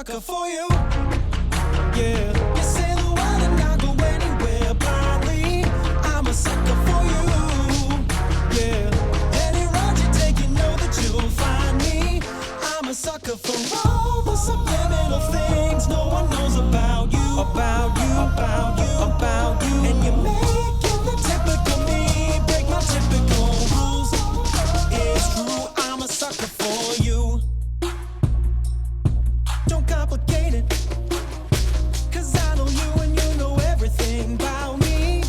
sucker for you. Yeah, you sail the world and I'll go anywhere blindly. I'm a sucker for you. Yeah, any road you take, you know that you'll find me. I'm a sucker for all the subliminal things no one knows about you, about you, about you, about you. And you're making the typical me break my typical rules. It's true, I'm a sucker for you. Don't complicate it, 'cause I know you and you know everything about me.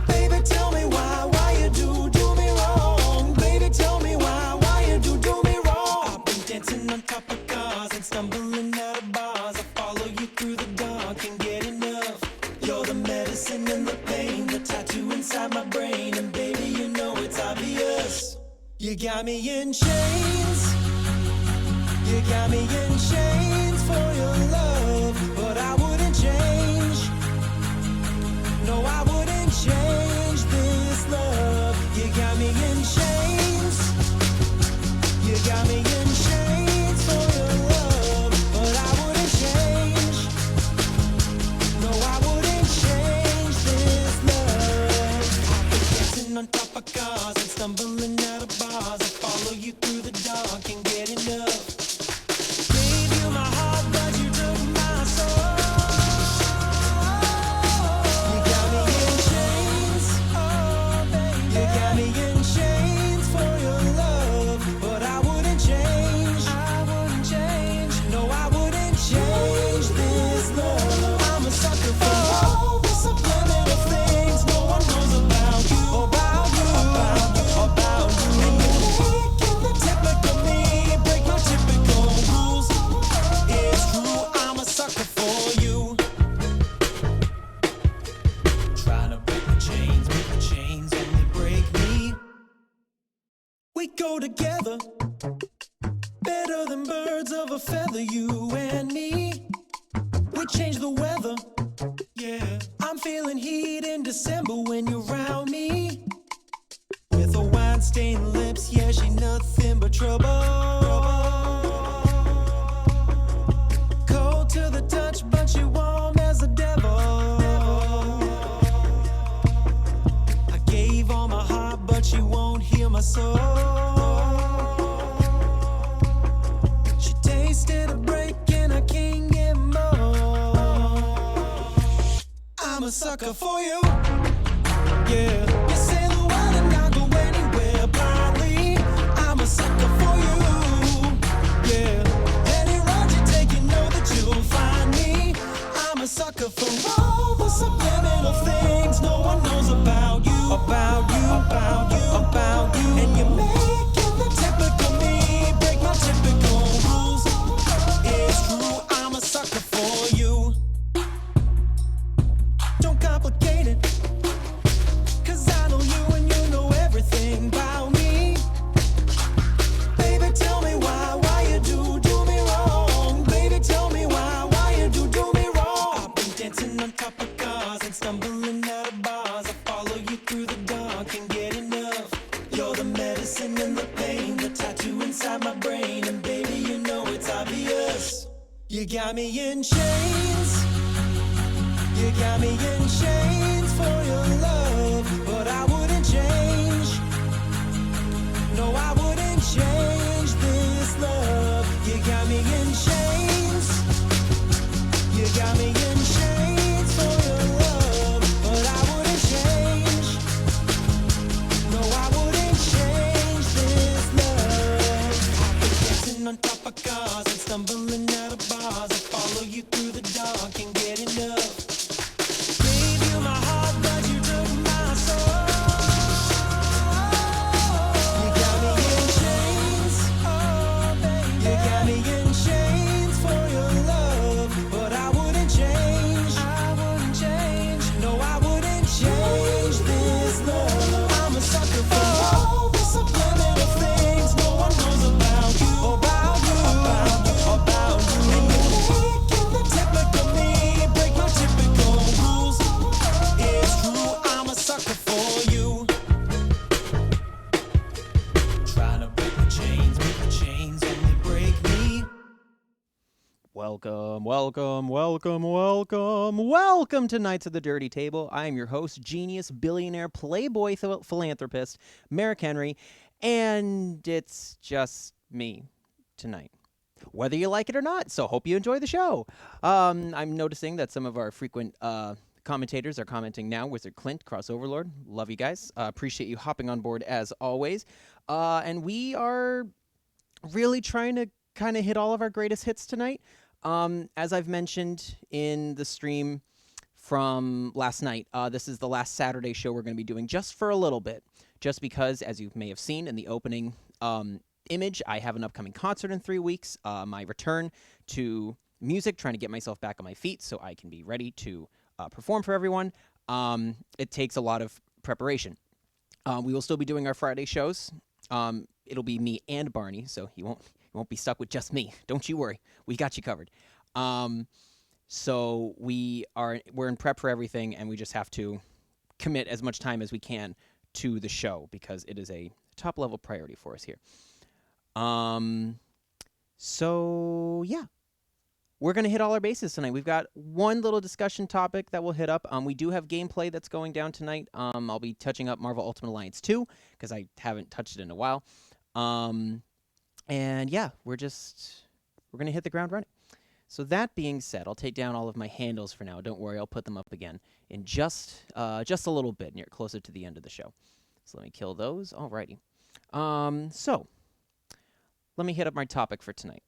Baby, tell me why you do me wrong. Baby, tell me why you do me wrong. I've been dancing on top of cars and stumbling out of bars. I follow you through the dark, can't get enough. You're the medicine and the pain, the tattoo inside my brain. And baby, you know it's obvious. You got me in chains. You got me in chains for your love, but I wouldn't change. No, I wouldn't change this love. You got me in chains. You got me in chains for your love, but I wouldn't change. No, I wouldn't change this love. I've been dancing on top of cars and stumbling out of bars. I follow you through the dark, can't get enough. Gave you my heart, but you took my soul. You got me in chains, oh baby. You got me in chains for your love, but I wouldn't change. I wouldn't change. No, I wouldn't change this love. I'm a sucker for all the subliminal things no one knows about you, about you, about you, about you. And you're making the typical me break my typical rules. It's true, I'm a sucker for you. Trying to break the chains only break me. We go together, better than birds of a feather, you and me. We change the weather, yeah. I'm feeling heat in December when you're around me. With her wine-stained lips, yeah, she nothing but trouble. Cold to the touch, but she warm as a devil. I gave all my heart, but she won't heal my soul. She tasted a break and I can't get more. I'm a sucker for you. Yeah, you sail the world and I'll go anywhere blindly. I'm a sucker for you. Yeah, any road you take, you know that you'll find me. I'm a sucker for all the subliminal things no one knows about you, about you, about you, about you. And you're making the typical me break my typical rules. It's true, I'm a sucker for you. Don't complicate it, 'cause I know you and you know everything about me. Baby, tell me why you do me wrong. Baby, tell me why you do me wrong. I've been dancing on top of cars and stumbling out of bars. I follow you through the dark, can't get enough. You're the medicine and the pain, the tattoo inside my brain. And baby, you know it's obvious. You got me in chains. You got me in chains for your love, but I wouldn't change. No, I wouldn't change this love. You got me in chains. You got me in chains for your love, but I wouldn't change. No, I wouldn't change this love. I've been dancing on top of cars and stumbling out of bars. I follow you through the dark, can't get enough. Gave you my heart, but you welcome to Knights of the Dirty Table. I am your host, genius, billionaire, playboy, philanthropist, Merrick Henry, and it's just me tonight. Whether you like it or not, so hope you enjoy the show. I'm noticing that some of our frequent commentators are commenting now. Wizard Clint, Cross Overlord, love you guys. Appreciate you hopping on board as always. And we are really trying to kind of hit all of our greatest hits tonight. As I've mentioned in the stream from last night, this is the last Saturday show we're going to be doing just for a little bit. Just because, as you may have seen in the opening image, I have an upcoming concert in 3 weeks. My return to music, trying to get myself back on my feet so I can be ready to perform for everyone. It takes a lot of preparation. We will still be doing our Friday shows. It'll be me and Barney, so you won't be stuck with just me. Don't you worry, we got you covered. So we're in prep for everything, and we just have to commit as much time as we can to the show because it is a top level priority for us here. So yeah, we're going to hit all our bases tonight. We've got one little discussion topic that we'll hit up. We do have gameplay that's going down tonight. I'll be touching up Marvel Ultimate Alliance 2 because I haven't touched it in a while. And yeah, we're going to hit the ground running. So that being said, I'll take down all of my handles for now. Don't worry, I'll put them up again in just a little bit, near closer to the end of the show. So let me kill those. Alrighty. So let me hit up my topic for tonight.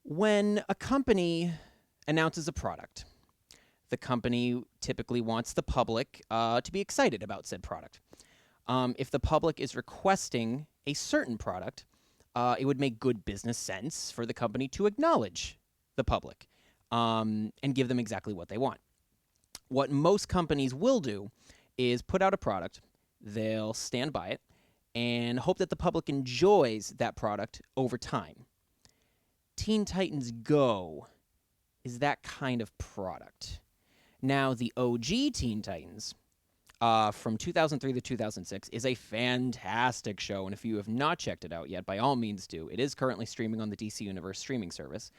When a company announces a product, the company typically wants the public to be excited about said product. If the public is requesting a certain product, it would make good business sense for the company to acknowledge the public and give them exactly what they want. What most companies will do is put out a product, they'll stand by it, and hope that the public enjoys that product over time. Teen Titans Go is that kind of product. Now, the OG Teen Titans from 2003 to 2006 is a fantastic show, and if you have not checked it out yet, by all means do. It is currently streaming on the DC Universe streaming service,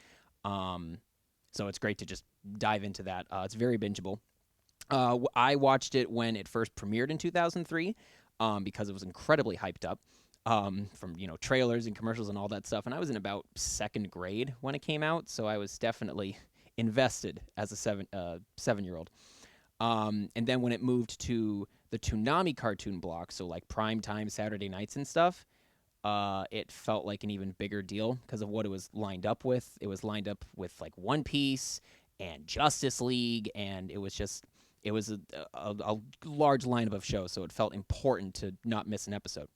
so it's great to just dive into that. It's very bingeable. I watched it when it first premiered in 2003 because it was incredibly hyped up. From trailers and commercials and all that stuff, and I was in about second grade when it came out, so I was definitely invested as a seven-year-old. And then when it moved to the Toonami cartoon block, so like primetime Saturday nights and stuff, it felt like an even bigger deal because of what it was lined up with. It was lined up with like One Piece and Justice League, and it was a large lineup of shows, so it felt important to not miss an episode.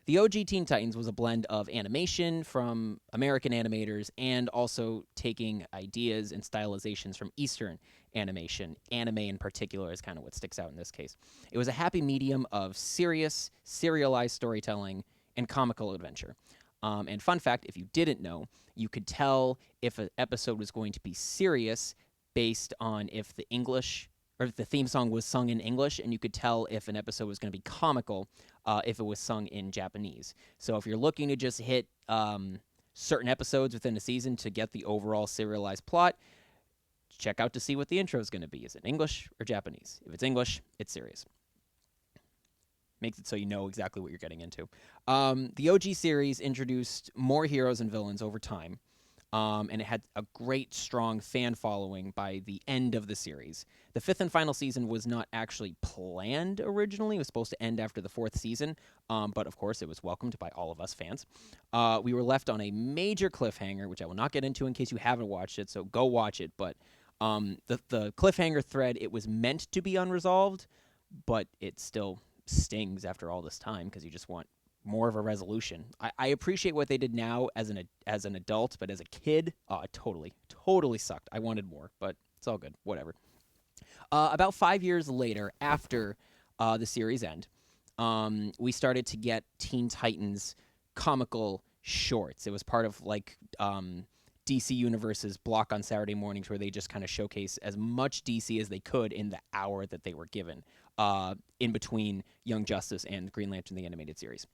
The OG Teen Titans was a blend of animation from American animators and also taking ideas and stylizations from Eastern animation. Anime in particular is kind of what sticks out in this case. It was a happy medium of serious, serialized storytelling and comical adventure. And fun fact, if you didn't know, you could tell if an episode was going to be serious based on if the English or if the theme song was sung in English, and you could tell if an episode was going to be comical if it was sung in Japanese. So if you're looking to just hit certain episodes within a season to get the overall serialized plot, check out to see what the intro is going to be. Is it English or Japanese? If it's English, it's serious. Makes it so you know exactly what you're getting into. The OG series introduced more heroes and villains over time, and it had a great, strong fan following by the end of the series. The fifth and final season was not actually planned originally. It was supposed to end after the fourth season, but of course it was welcomed by all of us fans. We were left on a major cliffhanger, which I will not get into in case you haven't watched it, so go watch it. But the cliffhanger thread, it was meant to be unresolved, but it still stings after all this time because you just want more of a resolution. I appreciate what they did now as an adult, but as a kid, it totally sucked. I wanted more, but it's all good. Whatever. About 5 years later, after the series end, we started to get Teen Titans comical shorts. It was part of like DC Universe's block on Saturday mornings where they just kind of showcase as much DC as they could in the hour that they were given in between Young Justice and Green Lantern, the animated series.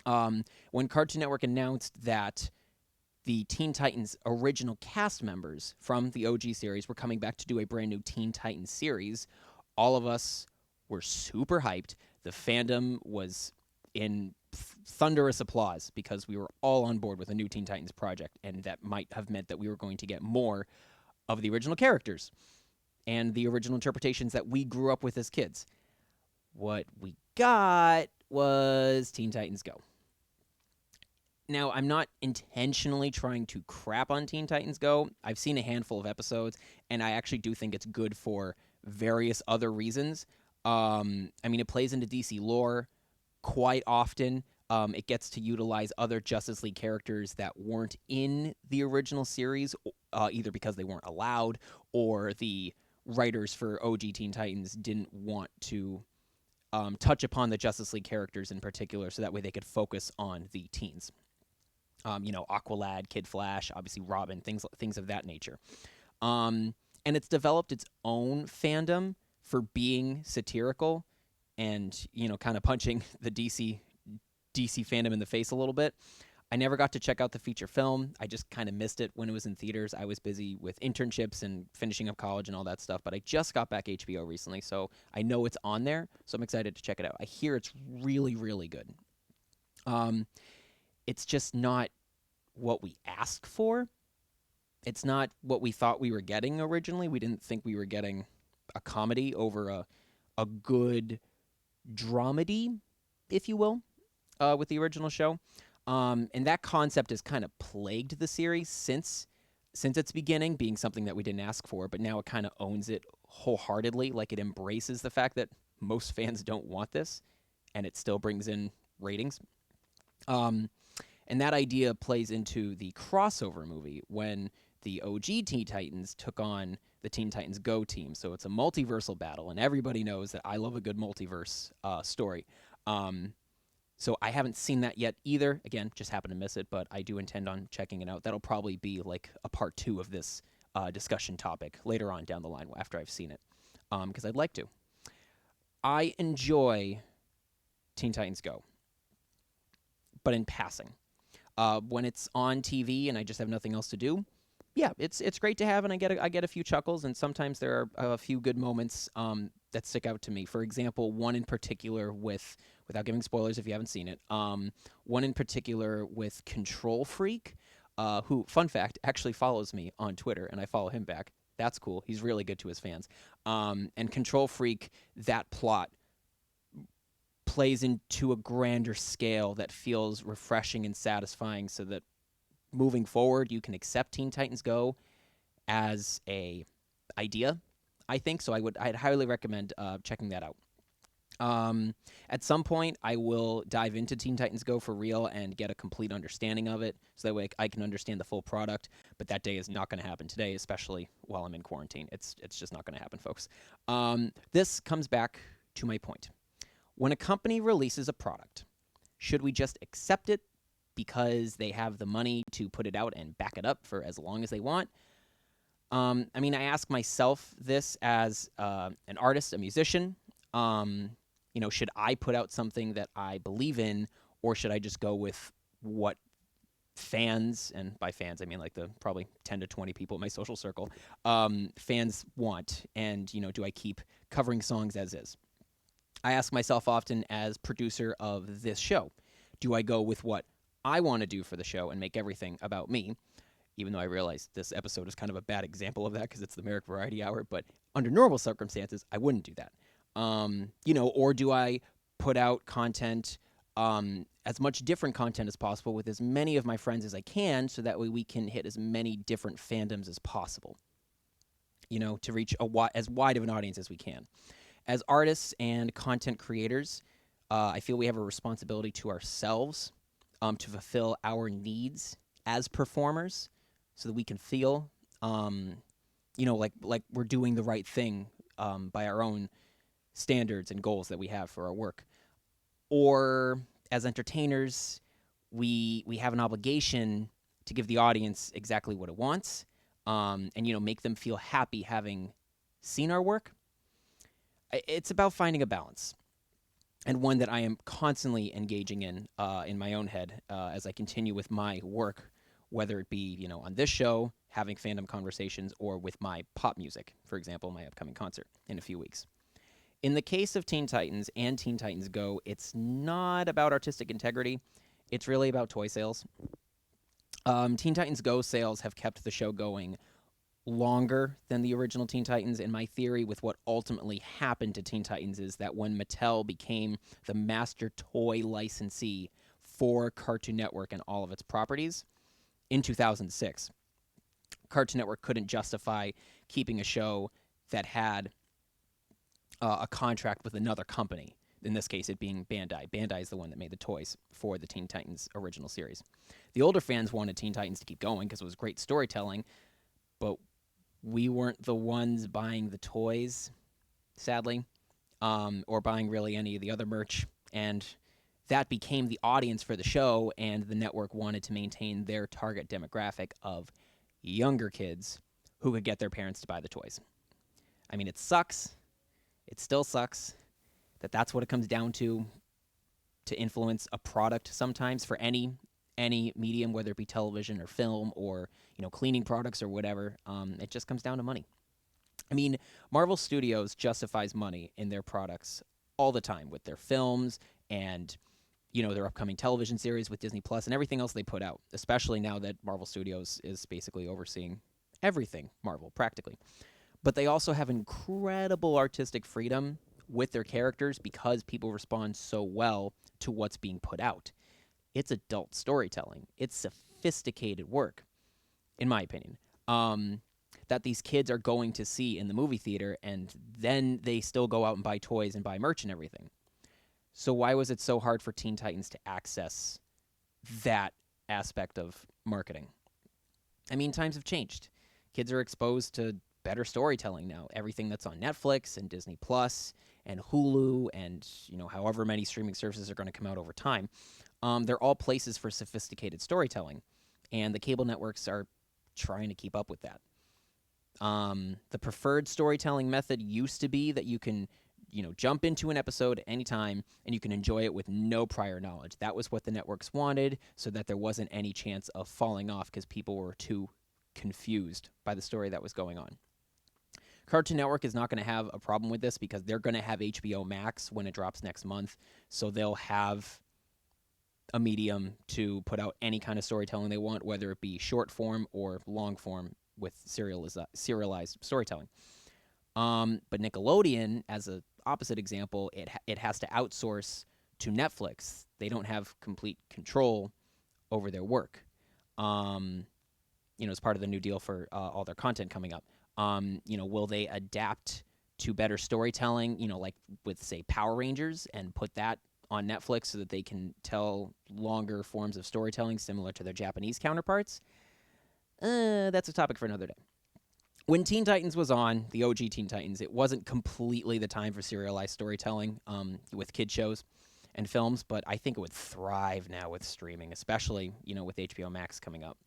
When Cartoon Network announced that the Teen Titans original cast members from the OG series were coming back to do a brand new Teen Titans series. All of us were super hyped. The fandom was in thunderous applause because we were all on board with a new Teen Titans project, and that might have meant that we were going to get more of the original characters and the original interpretations that we grew up with as kids. What we got was Teen Titans Go. Now, I'm not intentionally trying to crap on Teen Titans Go. I've seen a handful of episodes, and I actually do think it's good for various other reasons. It plays into DC lore quite often. It gets to utilize other Justice League characters that weren't in the original series, either because they weren't allowed or the writers for OG Teen Titans didn't want to touch upon the Justice League characters in particular, so that way they could focus on the teens. Aqualad, Kid Flash, obviously Robin, things of that nature. And it's developed its own fandom for being satirical and, kind of punching the DC fandom in the face a little bit. I never got to check out the feature film. I just kind of missed it when it was in theaters. I was busy with internships and finishing up college and all that stuff, but I just got back HBO recently, so I know it's on there, so I'm excited to check it out. I hear it's really, really good. It's just not what we asked for. It's not what we thought we were getting originally. We didn't think we were getting a comedy over a good dramedy, if you will, with the original show. And that concept has kind of plagued the series since its beginning, being something that we didn't ask for, but now it kind of owns it wholeheartedly. Like, it embraces the fact that most fans don't want this, and it still brings in ratings. And that idea plays into the crossover movie when the OG Teen Titans took on the Teen Titans Go team. So it's a multiversal battle, and everybody knows that I love a good multiverse story. So I haven't seen that yet either. Again, just happened to miss it, but I do intend on checking it out. That'll probably be like a part 2 of this discussion topic later on down the line after I've seen it, because I'd like to. I enjoy Teen Titans Go, but in passing. When it's on TV and I just have nothing else to do, yeah, it's great to have, and I get a few chuckles, and sometimes there are a few good moments that stick out to me. For example, one in particular without giving spoilers if you haven't seen it, one in particular with Control Freak, who, fun fact, actually follows me on Twitter, and I follow him back. That's cool. He's really good to his fans. And Control Freak, that plot plays into a grander scale that feels refreshing and satisfying, so that moving forward you can accept Teen Titans Go as a idea, I think. So I'd highly recommend checking that out. At some point I will dive into Teen Titans Go for real and get a complete understanding of it, so that way I can understand the full product, but that day is not going to happen today, especially while I'm in quarantine. It's just not going to happen, folks. This comes back to my point. When a company releases a product, should we just accept it because they have the money to put it out and back it up for as long as they want? I ask myself this as an artist, a musician. Should I put out something that I believe in, or should I just go with what fans, and by fans I mean like the probably 10 to 20 people in my social circle, fans want, and do I keep covering songs as is? I ask myself often as producer of this show, do I go with what I want to do for the show and make everything about me? Even though I realize this episode is kind of a bad example of that because it's the Merrick Variety Hour, but under normal circumstances, I wouldn't do that. Or do I put out content, as much different content as possible with as many of my friends as I can, so that way we can hit as many different fandoms as possible, to reach as wide of an audience as we can. As artists and content creators, I feel we have a responsibility to ourselves to fulfill our needs as performers, so that we can feel, like we're doing the right thing by our own standards and goals that we have for our work. Or as entertainers, we have an obligation to give the audience exactly what it wants, and make them feel happy having seen our work. It's about finding a balance, and one that I am constantly engaging in my own head as I continue with my work whether it be, on this show, having fandom conversations, or with my pop music, for example, my upcoming concert in a few weeks. In the case of Teen Titans and Teen Titans Go, it's not about artistic integrity. It's really about toy sales. Teen Titans Go sales have kept the show going longer than the original Teen Titans, and my theory with what ultimately happened to Teen Titans is that when Mattel became the master toy licensee for Cartoon Network and all of its properties in 2006, Cartoon Network couldn't justify keeping a show that had a contract with another company. In this case, it being Bandai. Bandai is the one that made the toys for the Teen Titans original series. The older fans wanted Teen Titans to keep going because it was great storytelling, but we weren't the ones buying the toys, sadly, or buying really any of the other merch. And that became the audience for the show, and the network wanted to maintain their target demographic of younger kids who could get their parents to buy the toys. I mean, it sucks. It still sucks that that's what it comes down to influence a product sometimes for any medium, whether it be television or film or cleaning products or whatever. It just comes down to money. I mean, Marvel Studios justifies money in their products all the time with their films and their upcoming television series with Disney Plus and everything else they put out, especially now that Marvel Studios is basically overseeing everything Marvel practically. But they also have incredible artistic freedom with their characters because people respond so well to what's being put out. It's adult storytelling. It's sophisticated work, in my opinion, that these kids are going to see in the movie theater, and then they still go out and buy toys and buy merch and everything. So why was it so hard for Teen Titans to access that aspect of marketing? I mean, times have changed. Kids are exposed to better storytelling now. Everything that's on Netflix and Disney Plus and Hulu and however many streaming services are going to come out over time, they're all places for sophisticated storytelling, and the cable networks are trying to keep up with that. The preferred storytelling method used to be that you can jump into an episode at any time and you can enjoy it with no prior knowledge. That was what the networks wanted, so that there wasn't any chance of falling off because people were too confused by the story that was going on. Cartoon Network is not going to have a problem with this because they're going to have HBO Max when it drops next month, so they'll have a medium to put out any kind of storytelling they want, whether it be short form or long form with serialized storytelling. But Nickelodeon, as an opposite example, it has to outsource to Netflix. They don't have complete control over their work. As part of the new deal for all their content coming up. Will they adapt to better storytelling, like with, say, Power Rangers, and put that on Netflix so that they can tell longer forms of storytelling similar to their Japanese counterparts? That's a topic for another day. When Teen Titans was on, the OG Teen Titans, it wasn't completely the time for serialized storytelling with kid shows and films, but I think it would thrive now with streaming, especially, with HBO Max coming up.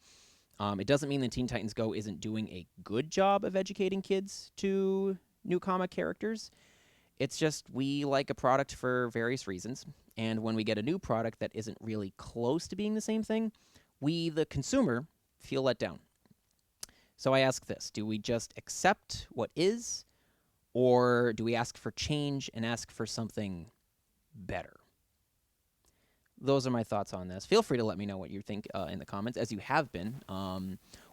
It doesn't mean that Teen Titans Go isn't doing a good job of educating kids to new comic characters. It's just we like a product for various reasons, and when we get a new product that isn't really close to being the same thing, we, the consumer, feel let down. So I ask this: do we just accept what is, or do we ask for change and ask for something better? Those are my thoughts on this. Feel free to let me know what you think in the comments, as you have been.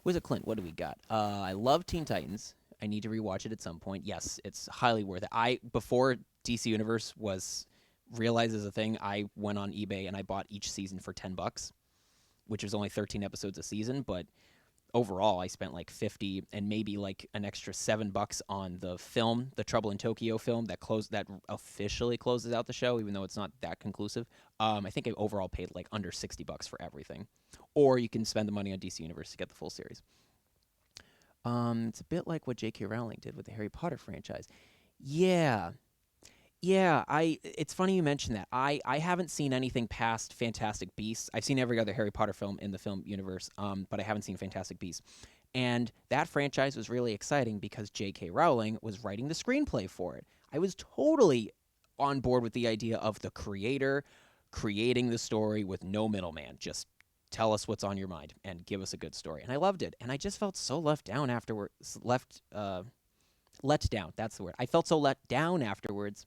Where's it, Clint? What do we got? I love Teen Titans. I need to rewatch it at some point. Yes, it's highly worth it. Before DC Universe was realized as a thing, I went on eBay and I bought each season for $10, which was only 13 episodes a season. But overall, I spent like 50 and maybe like an extra $7 on the film, the Trouble in Tokyo film that officially closes out the show, even though it's not that conclusive. I think I overall paid like under $60 for everything. Or you can spend the money on DC Universe to get the full series. It's a bit like what J.K. Rowling did with the Harry Potter franchise. Yeah. It's funny you mentioned that. I haven't seen anything past Fantastic Beasts. I've seen every other Harry Potter film in the film universe, but I haven't seen Fantastic Beasts. And that franchise was really exciting because J.K. Rowling was writing the screenplay for it. I was totally on board with the idea of the creator creating the story with no middleman, just tell us what's on your mind and give us a good story. And I loved it. And I just felt so left down afterwards. Let down. That's the word. I felt so let down afterwards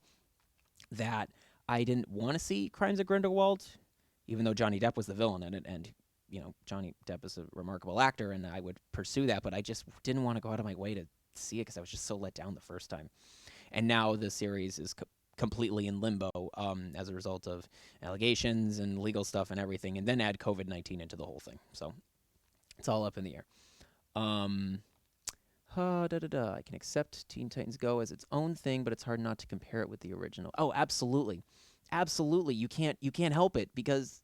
that I didn't want to see Crimes of Grindelwald, even though Johnny Depp was the villain in it. And, Johnny Depp is a remarkable actor, and I would pursue that. But I just didn't want to go out of my way to see it because I was just so let down the first time. And now the series is completely in limbo as a result of allegations and legal stuff and everything, and then add COVID-19 into the whole thing. So it's all up in the air. I can accept Teen Titans Go as its own thing, but it's hard not to compare it with the original. Oh, absolutely. Absolutely. You can't help it because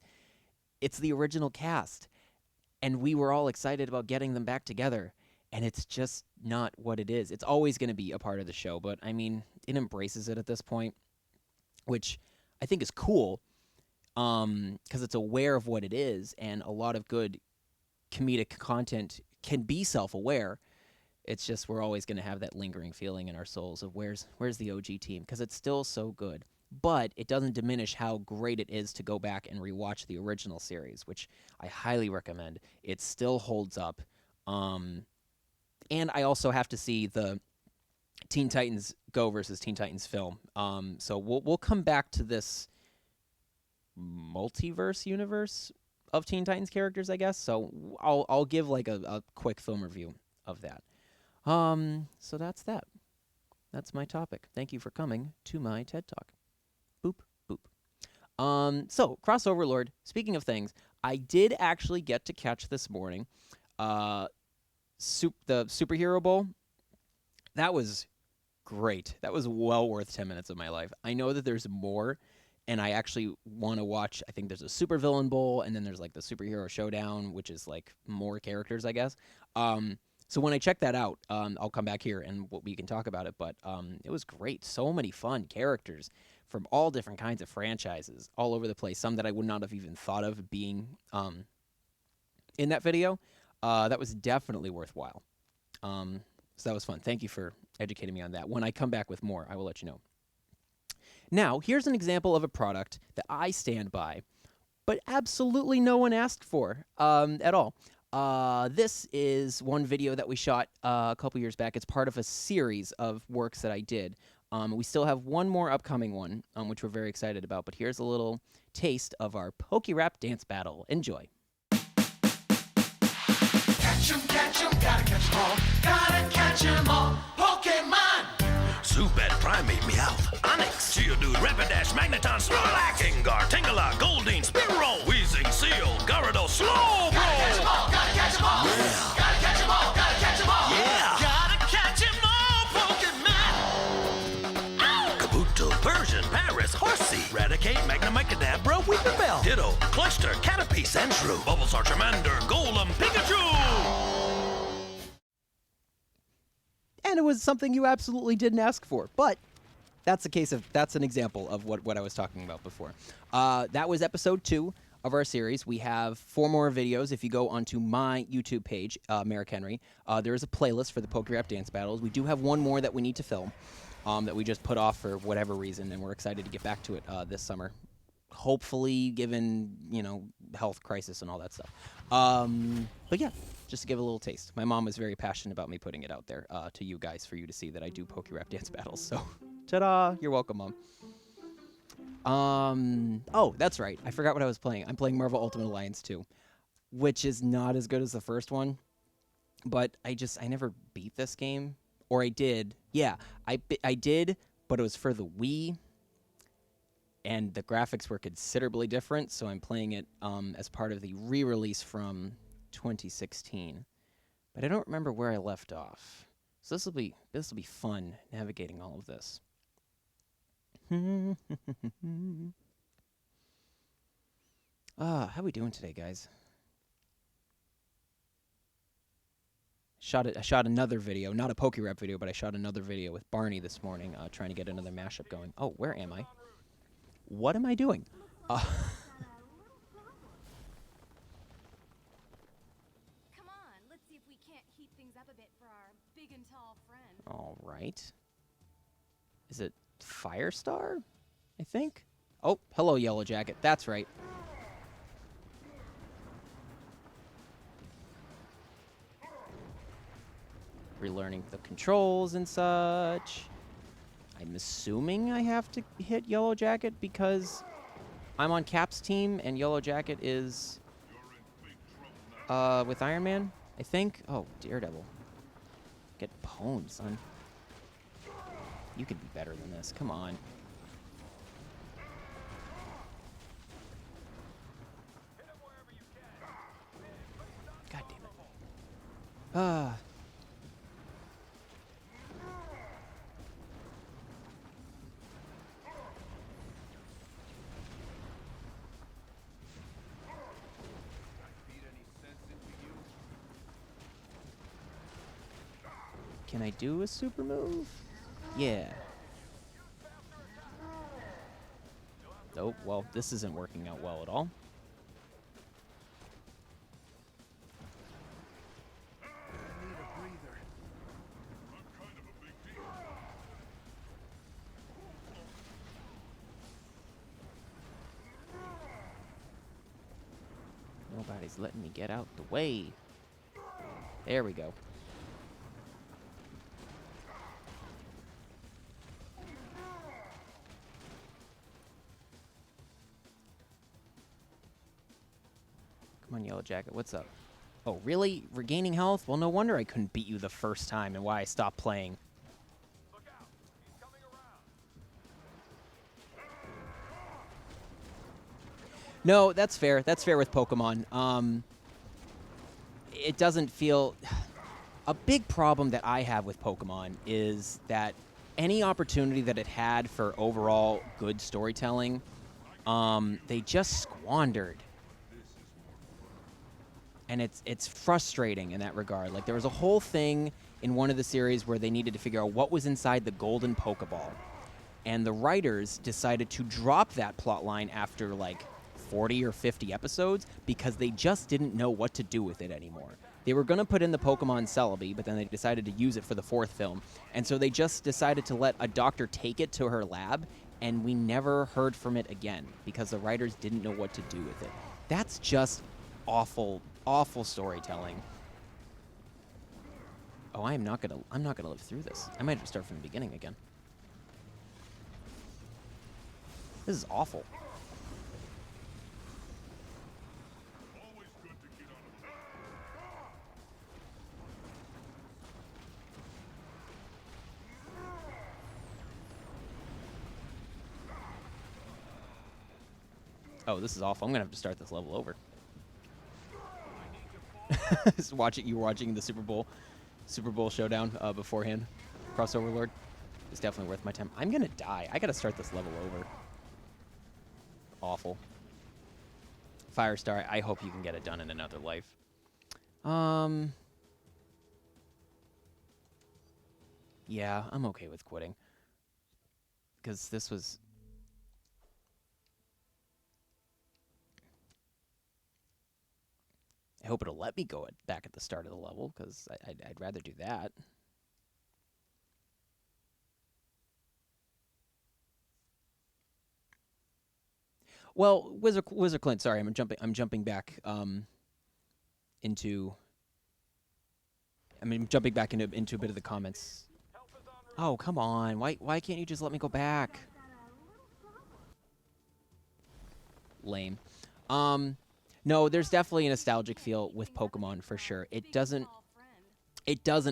it's the original cast. And we were all excited about getting them back together. And it's just not what it is. It's always going to be a part of the show, but I mean, it embraces it at this point, which I think is cool because it's aware of what it is, and a lot of good comedic content can be self-aware. It's just we're always going to have that lingering feeling in our souls of where's the OG team, because it's still so good. But it doesn't diminish how great it is to go back and rewatch the original series, which I highly recommend. It still holds up. And I also have to see the Teen Titans Go versus Teen Titans film. So we'll come back to this multiverse universe of Teen Titans characters, I guess. So I'll give like a quick film review of that. So that's that. That's my topic. Thank you for coming to my TED Talk. Boop, boop. So, Crossover Lord, speaking of things, I did actually get to catch this morning the Superhero Bowl. That was great. That was well worth 10 minutes of my life. I know that there's more, and I actually want to watch. I think there's a Supervillain Bowl, and then there's like the Superhero Showdown, which is like more characters, I guess. So when I check that out, I'll come back here and we can talk about it. But it was great. So many fun characters from all different kinds of franchises all over the place. Some that I would not have even thought of being in that video. That was definitely worthwhile. So that was fun. Thank you for educating me on that. When I come back with more, I will let you know. Now, here's an example of a product that I stand by, but absolutely no one asked for at all. This is one video that we shot a couple years back. It's part of a series of works that I did. We still have one more upcoming one, which we're very excited about. But here's a little taste of our Poke-Rap dance battle. Enjoy. Catch 'em, gotta catch 'em all. Gotta catch 'em all. Pokemon! Zubat, Primate, Meowth, Onix, Geodude, Rapidash, Magneton, Snorlax, Gengar, Tangela, Goldeen, Spearow, Weezing, Seal, Gyarados, Slowbro! Gotta catch 'em all, gotta catch 'em all. Yeah. Gotta catch 'em all, gotta catch 'em all. Yeah. Gotta catch 'em all, Pokemon! Ow! Kabuto, Persian, Paris, Horsey, Raticate, Magnemite, Kadabra, Weepinbell, Ditto, Cluster, Caterpie, Sandshrew, Bulbasaur, Charmander, Golem, Pikachu! And it was something you absolutely didn't ask for. But that's an example of what I was talking about before. That was episode 2 of our series. We have 4 more videos. If you go onto my YouTube page, Merrick Henry, there is a playlist for the Poke-Rap dance battles. We do have one more that we need to film that we just put off for whatever reason, and we're excited to get back to it this summer. Hopefully, given, health crisis and all that stuff. But yeah, just to give a little taste. My mom was very passionate about me putting it out there to you guys for you to see that I do Poke-Rap dance battles. So, ta-da! You're welcome, Mom. Oh, that's right. I forgot what I was playing. I'm playing Marvel Ultimate Alliance 2, which is not as good as the first one. But I never beat this game. Or I did. Yeah, I did, but it was for the Wii. And the graphics were considerably different, so I'm playing it as part of the re-release from 2016. But I don't remember where I left off. So this will be fun navigating all of this. How we doing today, guys? I shot another video, not a Poke-Rap video, but I shot another video with Barney this morning, trying to get another mashup going. Oh, where am I? What am I doing? Come on, let's see if we can't heat things up a bit for our big and tall friend. All right. Is it Firestar? I think. Oh, hello, Yellow Jacket. That's right. relearning the controls and such. I'm assuming I have to hit Yellow Jacket because I'm on Cap's team and Yellow Jacket is with Iron Man, I think. Oh, Daredevil. Get pwned, son. You could be better than this. Come on. God damn it. Ah. Can I do a super move? Yeah. Oh, well, this isn't working out well at all. Nobody's letting me get out the way. There we go. Come on, Yellow Jacket, what's up? Oh, really? Regaining health? Well, no wonder I couldn't beat you the first time and why I stopped playing. Look out! He's coming around. No, that's fair. That's fair with Pokemon. It doesn't feel... A big problem that I have with Pokemon is that any opportunity that it had for overall good storytelling, they just squandered. And it's frustrating in that regard. Like, there was a whole thing in one of the series where they needed to figure out what was inside the golden Pokeball. And the writers decided to drop that plot line after, like, 40 or 50 episodes because they just didn't know what to do with it anymore. They were going to put in the Pokemon Celebi, but then they decided to use it for the 4th film. And so they just decided to let a doctor take it to her lab, and we never heard from it again because the writers didn't know what to do with it. That's just awful, awful storytelling. Oh, I'm not gonna live through this. I might just start from the beginning again. This is awful. Oh, this is awful. I'm gonna have to start this level over. Just you were watching the Super Bowl showdown beforehand. Crossover Lord. It's definitely worth my time. I'm gonna die. I gotta start this level over. Awful. Firestar, I hope you can get it done in another life. Yeah, I'm okay with quitting. Because this was... I hope it'll let me go back at the start of the level, because I'd rather do that. Well, Wizard Clint, sorry, I'm jumping back into a bit of the comments. Oh, come on. Why can't you just let me go back? Lame. No, there's definitely a nostalgic feel with Pokemon for sure. It doesn't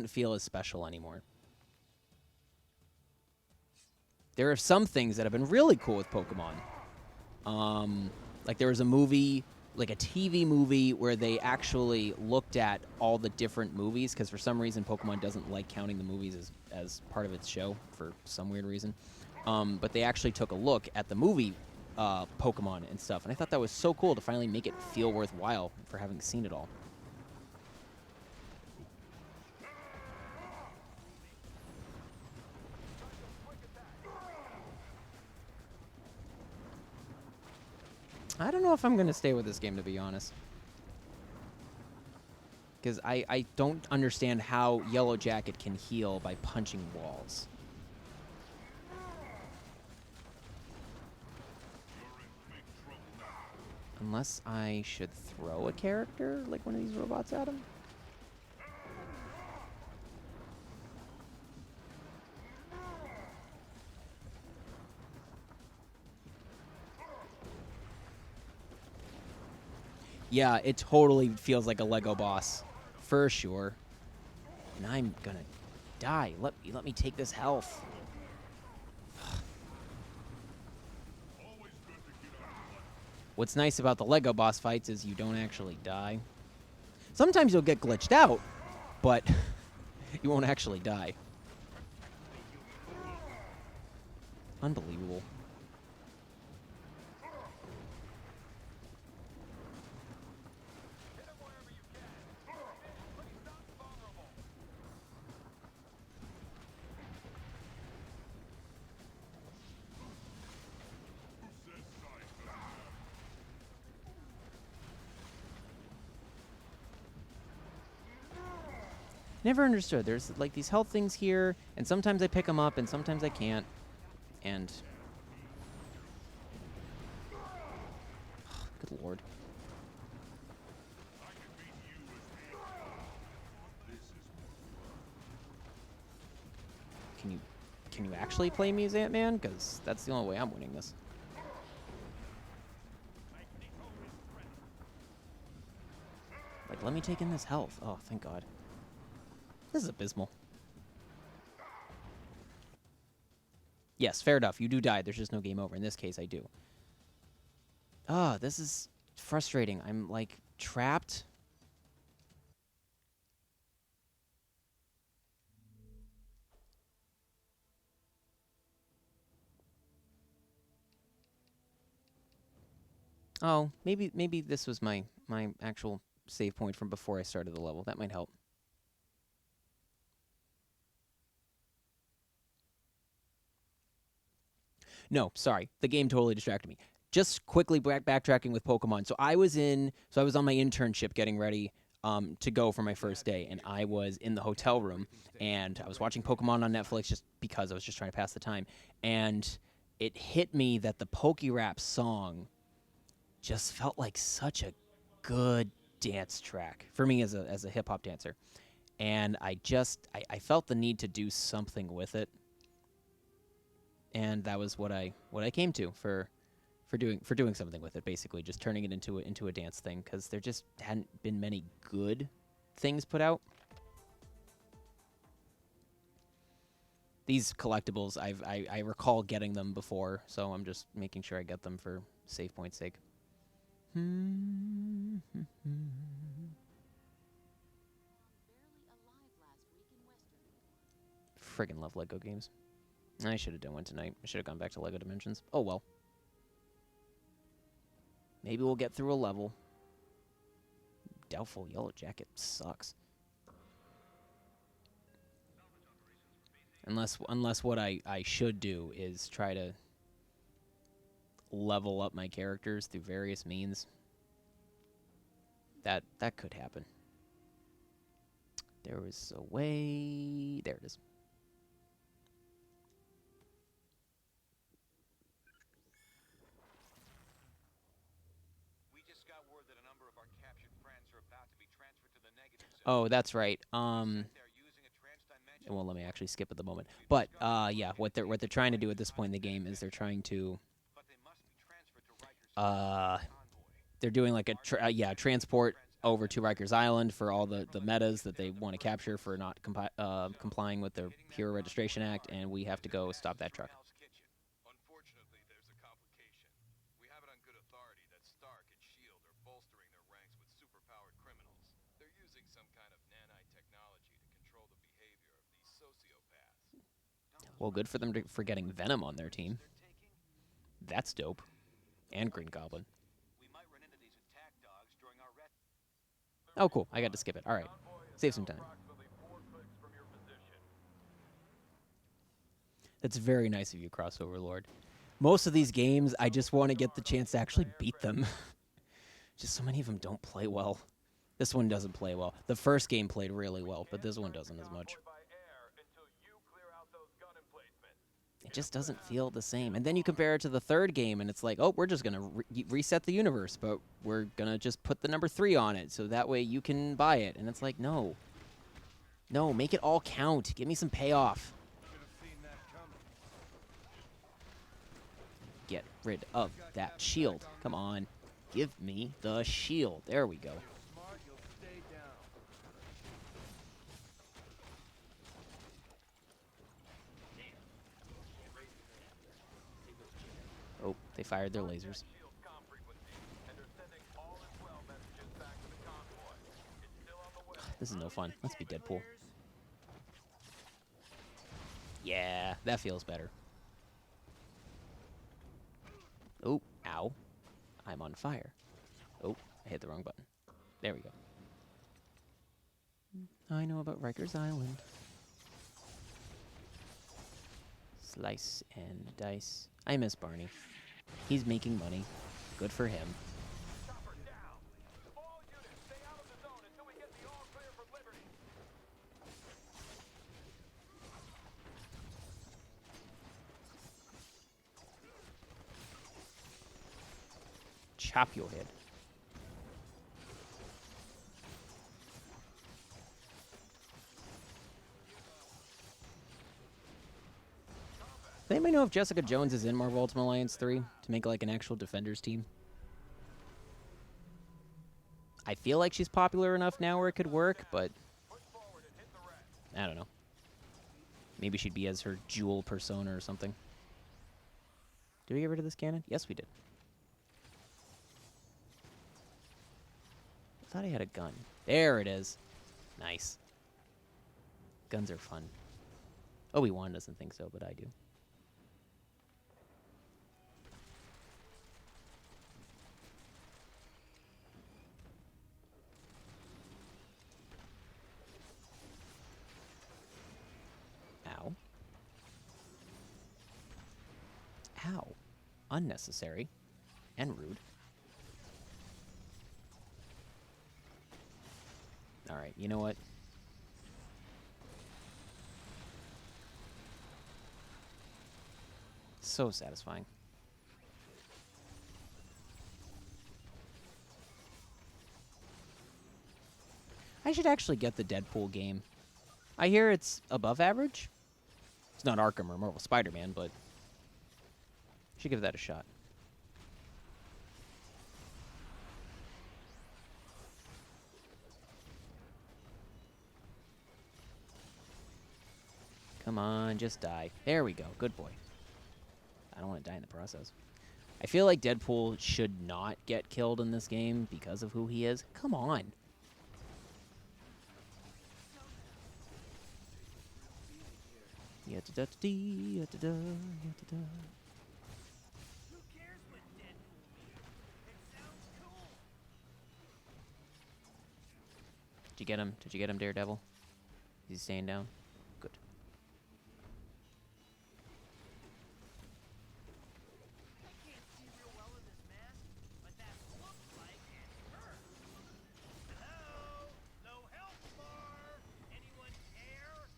feel as special anymore. There are some things that have been really cool with Pokemon. Like there was a movie, like a TV movie, where they actually looked at all the different movies, because for some reason Pokemon doesn't like counting the movies as part of its show for some weird reason. But they actually took a look at the movie Pokemon and stuff, and I thought that was so cool to finally make it feel worthwhile for having seen it all. I don't know if I'm going to stay with this game, to be honest. Because I don't understand how Yellow Jacket can heal by punching walls. Unless I should throw a character, like one of these robots, at him? Yeah, it totally feels like a Lego boss. For sure. And I'm gonna die. Let me take this health. What's nice about the Lego boss fights is you don't actually die. Sometimes you'll get glitched out, but you won't actually die. Unbelievable. Never understood. There's like these health things here, and sometimes I pick them up, and sometimes I can't. And good lord. Can you actually play me as Ant-Man? Because that's the only way I'm winning this. Like, let me take in this health. Oh, thank God. This is abysmal. Yes, fair enough. You do die. There's just no game over. In this case, I do. Ah, this is frustrating. I'm, like, trapped. Oh, maybe this was my actual save point from before I started the level. That might help. No, sorry. The game totally distracted me. Just quickly backtracking with Pokemon. So I was on my internship getting ready to go for my first day, and I was in the hotel room, and I was watching Pokemon on Netflix just because I was just trying to pass the time, and it hit me that the Pokerap song just felt like such a good dance track for me as a hip hop dancer, and I felt the need to do something with it, and that was what I came to for doing something with it. Basically, just turning it into a dance thing, because there just hadn't been many good things put out. These collectibles, I recall getting them before, so I'm just making sure I get them for save point's sake. Friggin' love Lego games. I should have done one tonight. I should have gone back to Lego Dimensions. Oh well. Maybe we'll get through a level. Doubtful Yellow Jacket sucks. Unless what I should do is try to level up my characters through various means. That could happen. There was a way. There it is. We just got word that a number of our captured friends are about to be transferred to the negative zone. Oh, that's right. They're using a transdimensional. Well, let me actually skip at the moment. But yeah, what they're trying to do at this point in the game is they're trying to But they must be transferred to Rikers convoy. they're doing like a transport over to Rikers Island for all the metas that they want to capture for not complying with the Hero Registration Act, and we have to go stop that truck. Unfortunately, there's a complication. We have it on good authority that Stark and S.H.I.E.L.D. are bolstering their ranks with superpowered criminals. They're using some kind of nanite-technology to control the behavior of these sociopaths. Well, good for them for getting Venom on their team. That's dope. And Green Goblin. We might run into these attack dogs during our Oh, cool. I got to skip it. All right. Save some time. That's very nice of you, Crossover Lord. Most of these games, I just want to get the chance to actually beat them. Just so many of them don't play well. This one doesn't play well. The first game played really well, but this one doesn't as much. It just doesn't feel the same. And then you compare it to the third game, and it's like, oh, we're just going to reset the universe, but we're going to just put the number 3 on it, so that way you can buy it. And it's like, no. No, make it all count. Give me some payoff. Get rid of that shield. Come on. Give me the shield. There we go. Smart, you'll stay down. Oh, they fired their lasers. Shield's comm frequency, and they're sending all is well messages back to the convoy. It's still on the way. This is no fun. Let's be Deadpool. Yeah, that feels better. Oh, ow. I'm on fire. Oh, I hit the wrong button. There we go. I know about Rikers Island. Slice and dice. I miss Barney. He's making money. Good for him. Chopper down. All units, stay out of the zone until we get the all clear from Liberty. Chop your head. Does anybody know if Jessica Jones is in Marvel Ultimate Alliance 3 to make like an actual Defenders team? I feel like she's popular enough now where it could work, but I don't know. Maybe she'd be as her jewel persona or something. Did we get rid of this cannon? Yes, we did. I thought I had a gun. There it is. Nice. Guns are fun. Obi-Wan doesn't think so, but I do. Ow. Ow. Unnecessary. And rude. Alright, you know what? So satisfying. I should actually get the Deadpool game. I hear it's above average. It's not Arkham or Marvel Spider-Man, but I should give that a shot. Come on, just die. There we go. Good boy. I don't want to die in the process. I feel like Deadpool should not get killed in this game because of who he is. Come on. Did you get him? Did you get him, Daredevil? Is he staying down? Good. Can't see real well in this mask, but that looks like it hurts. Hello? No help bar? Anyone care?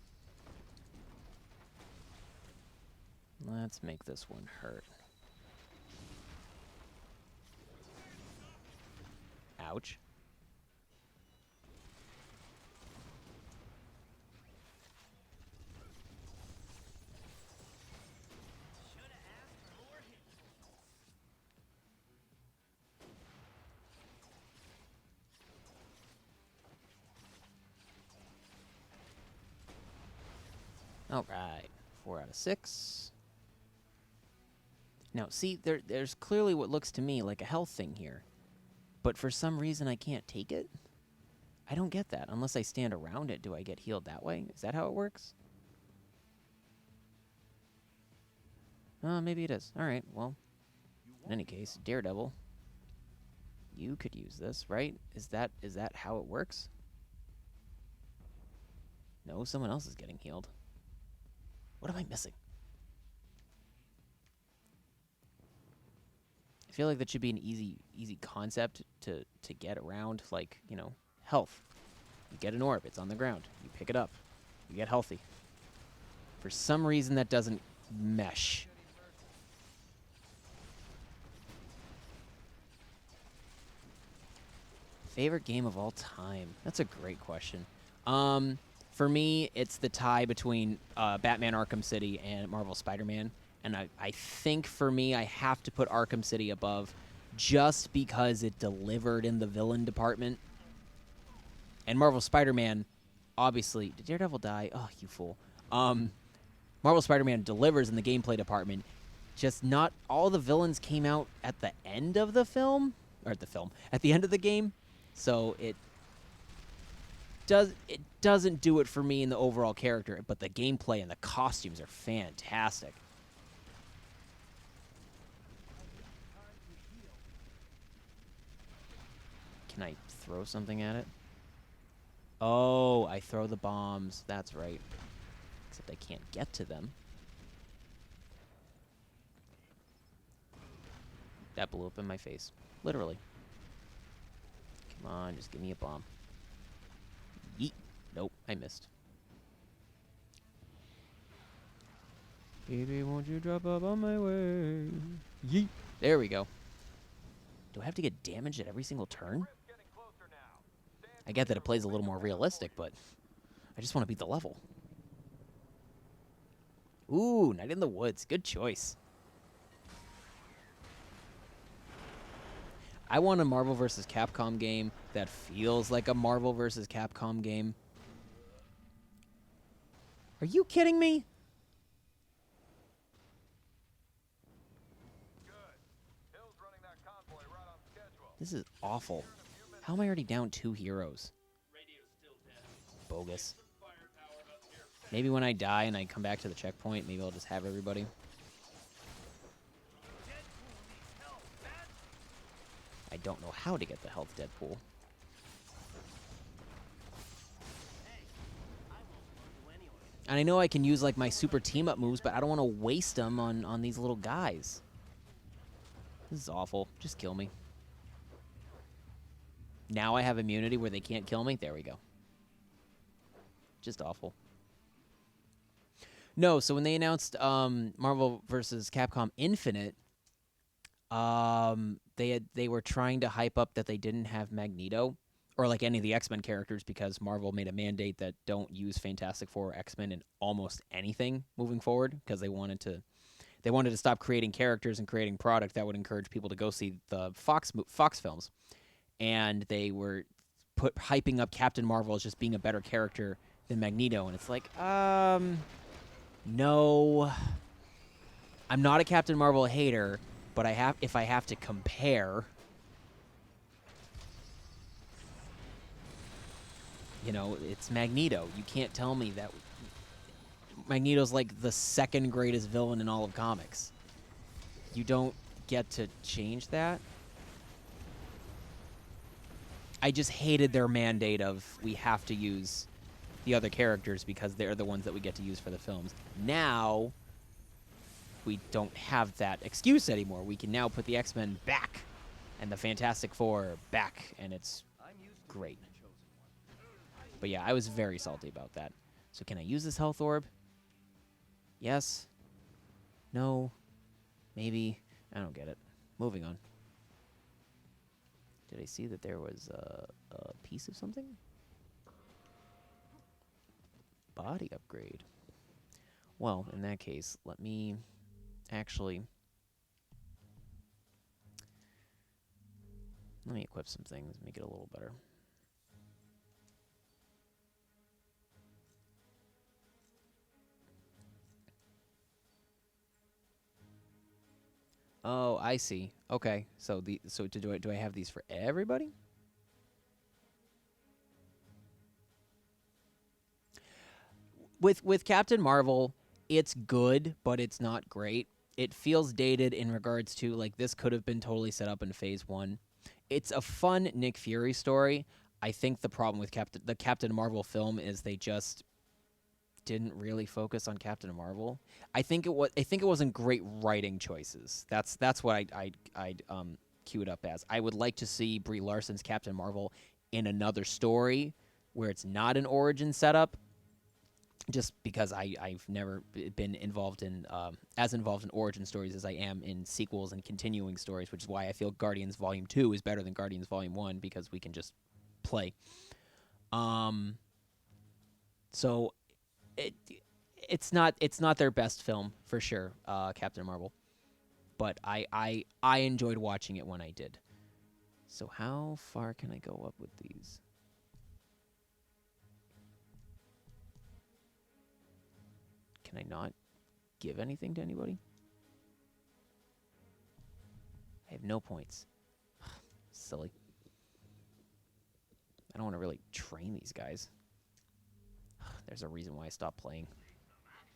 Let's make this one hurt. Ouch. Should have asked for more hits. All right. 4 out of 6. Now, see, there's clearly what looks to me like a health thing here. But for some reason, I can't take it. I don't get that. Unless I stand around it, do I get healed that way? Is that how it works? Maybe it is. All right, well, in any case, Daredevil, you could use this, right? Is that how it works? No, someone else is getting healed. What am I missing? I feel like that should be an easy concept to get around, like, you know, health. You get an orb, it's on the ground. You pick it up. You get healthy. For some reason, that doesn't mesh. Favorite game of all time? That's a great question. For me, it's the tie between Batman Arkham City and Marvel Spider-Man. And I think for me, I have to put Arkham City above just because it delivered in the villain department. And Marvel Spider-Man, obviously, did Daredevil die? Oh, you fool. Marvel Spider-Man delivers in the gameplay department. Just not all the villains came out at the end of the film, or at the end of the game. So it doesn't do it for me in the overall character, but the gameplay and the costumes are fantastic. Can I throw something at it? Oh, I throw the bombs. That's right. Except I can't get to them. That blew up in my face. Literally. Come on, just give me a bomb. Yeet. Nope, I missed. Baby, won't you drop up on my way? Yeet. There we go. Do I have to get damaged at every single turn? I get that it plays a little more realistic, but I just want to beat the level. Ooh, Night in the Woods. Good choice. I want a Marvel vs. Capcom game that feels like a Marvel vs. Capcom game. Are you kidding me? This is awful. How am I already down 2 heroes? Bogus. Maybe when I die and I come back to the checkpoint, maybe I'll just have everybody. I don't know how to get the health Deadpool. And I know I can use like my super team up moves, but I don't want to waste them on these little guys. This is awful. Just kill me. Now I have immunity where they can't kill me. There we go. Just awful. No, so when they announced Marvel vs. Capcom Infinite, they were trying to hype up that they didn't have Magneto or like any of the X-Men characters because Marvel made a mandate that don't use Fantastic Four or X-Men in almost anything moving forward because they wanted to stop creating characters and creating product that would encourage people to go see the Fox films. And they were hyping up Captain Marvel as just being a better character than Magneto, and it's like, no. I'm not a Captain Marvel hater, but if I have to compare, you know, it's Magneto. You can't tell me that Magneto's like the second greatest villain in all of comics. You don't get to change that. I just hated their mandate of we have to use the other characters because they're the ones that we get to use for the films. Now, we don't have that excuse anymore. We can now put the X-Men back and the Fantastic Four back, and it's great. But yeah, I was very salty about that. So can I use this health orb? Yes? No? Maybe? I don't get it. Moving on. Did I see that there was a piece of something? Body upgrade. Well, in that case, let me actually... Let me equip some things, make it a little better. Oh, I see. Okay, so do I have these for everybody? With Captain Marvel, it's good, but it's not great. It feels dated in regards to like this could have been totally set up in Phase 1. It's a fun Nick Fury story. I think the problem with the Captain Marvel film is they just didn't really focus on Captain Marvel. I think it wasn't great writing choices. That's what I'd queue it up as. I would like to see Brie Larson's Captain Marvel in another story where it's not an origin setup. Just because I've never been involved in as involved in origin stories as I am in sequels and continuing stories, which is why I feel Guardians Volume 2 is better than Guardians Volume 1 because we can just play. So it's not their best film for sure, Captain Marvel. but I enjoyed watching it when I did. So how far can I go up with these? Can I not give anything to anybody? I have no points. Silly. I don't want to really train these guys. There's a reason why I stopped playing.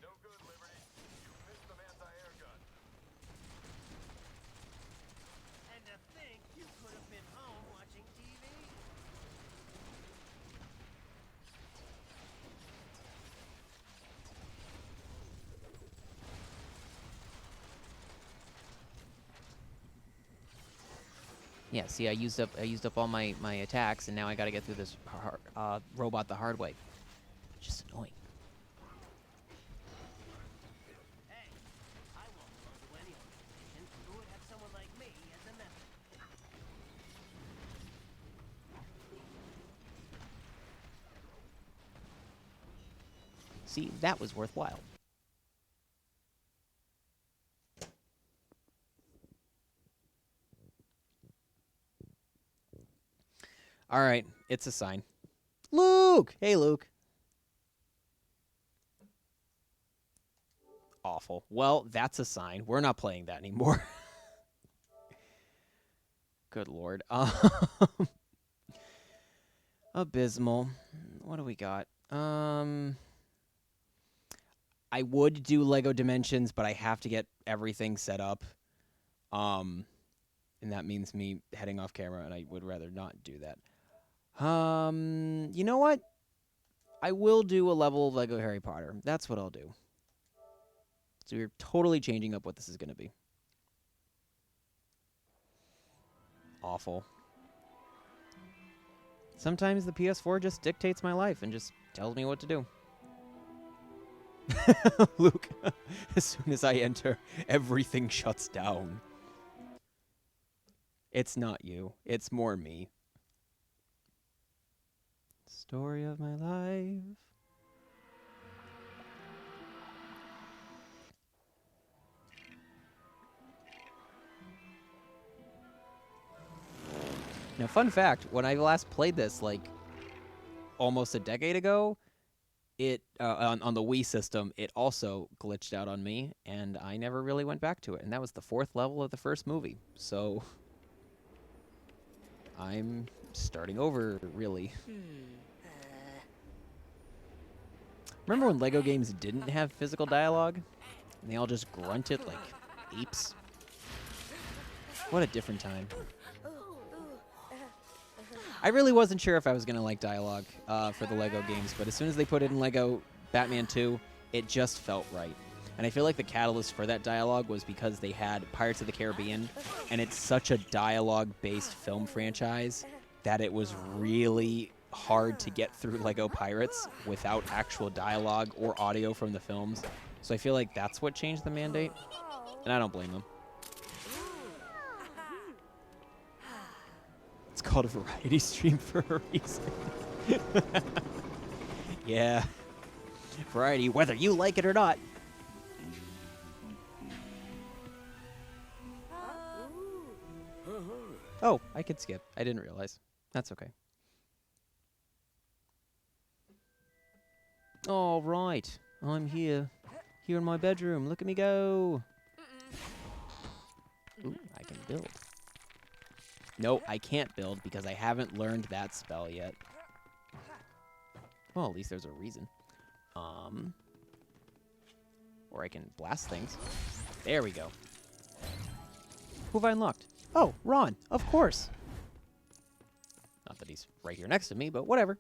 No good, Liberty. You missed some anti-air gun. And to think you could have been home watching TV. Yeah, see, I used up all my attacks, and now I got to get through this robot the hard way. Just annoying. Hey, I won't belong to any organization who would have someone like me as a member. See, that was worthwhile. All right, it's a sign. Luke! Hey, Luke. Awful. Well, that's a sign. We're not playing that anymore. Good lord. Abysmal. What do we got? I would do Lego Dimensions, but I have to get everything set up. And that means me heading off camera, and I would rather not do that. You know what? I will do a level of Lego Harry Potter. That's what I'll do. So we're totally changing up what this is going to be. Awful. Sometimes the PS4 just dictates my life and just tells me what to do. Luke, as soon as I enter, everything shuts down. It's not you. It's more me. Story of my life. Now, fun fact, when I last played this, like, almost a decade ago, it on the Wii system, it also glitched out on me, and I never really went back to it. And that was the 4th level of the first movie. So I'm starting over, really. Remember when Lego games didn't have physical dialogue? And they all just grunted like apes? What a different time. I really wasn't sure if I was going to like dialogue for the Lego games, but as soon as they put it in Lego Batman 2, it just felt right. And I feel like the catalyst for that dialogue was because they had Pirates of the Caribbean, and it's such a dialogue-based film franchise that it was really hard to get through Lego Pirates without actual dialogue or audio from the films. So I feel like that's what changed the mandate, and I don't blame them. It's called a variety stream for a reason. Yeah. Variety, whether you like it or not. Oh, I could skip. I didn't realize. That's okay. All right. I'm here. Here in my bedroom. Look at me go. Ooh, I can build. No, I can't build because I haven't learned that spell yet. Well, at least there's a reason. Or I can blast things. There we go. Who have I unlocked? Oh, Ron, of course. Not that he's right here next to me, but whatever.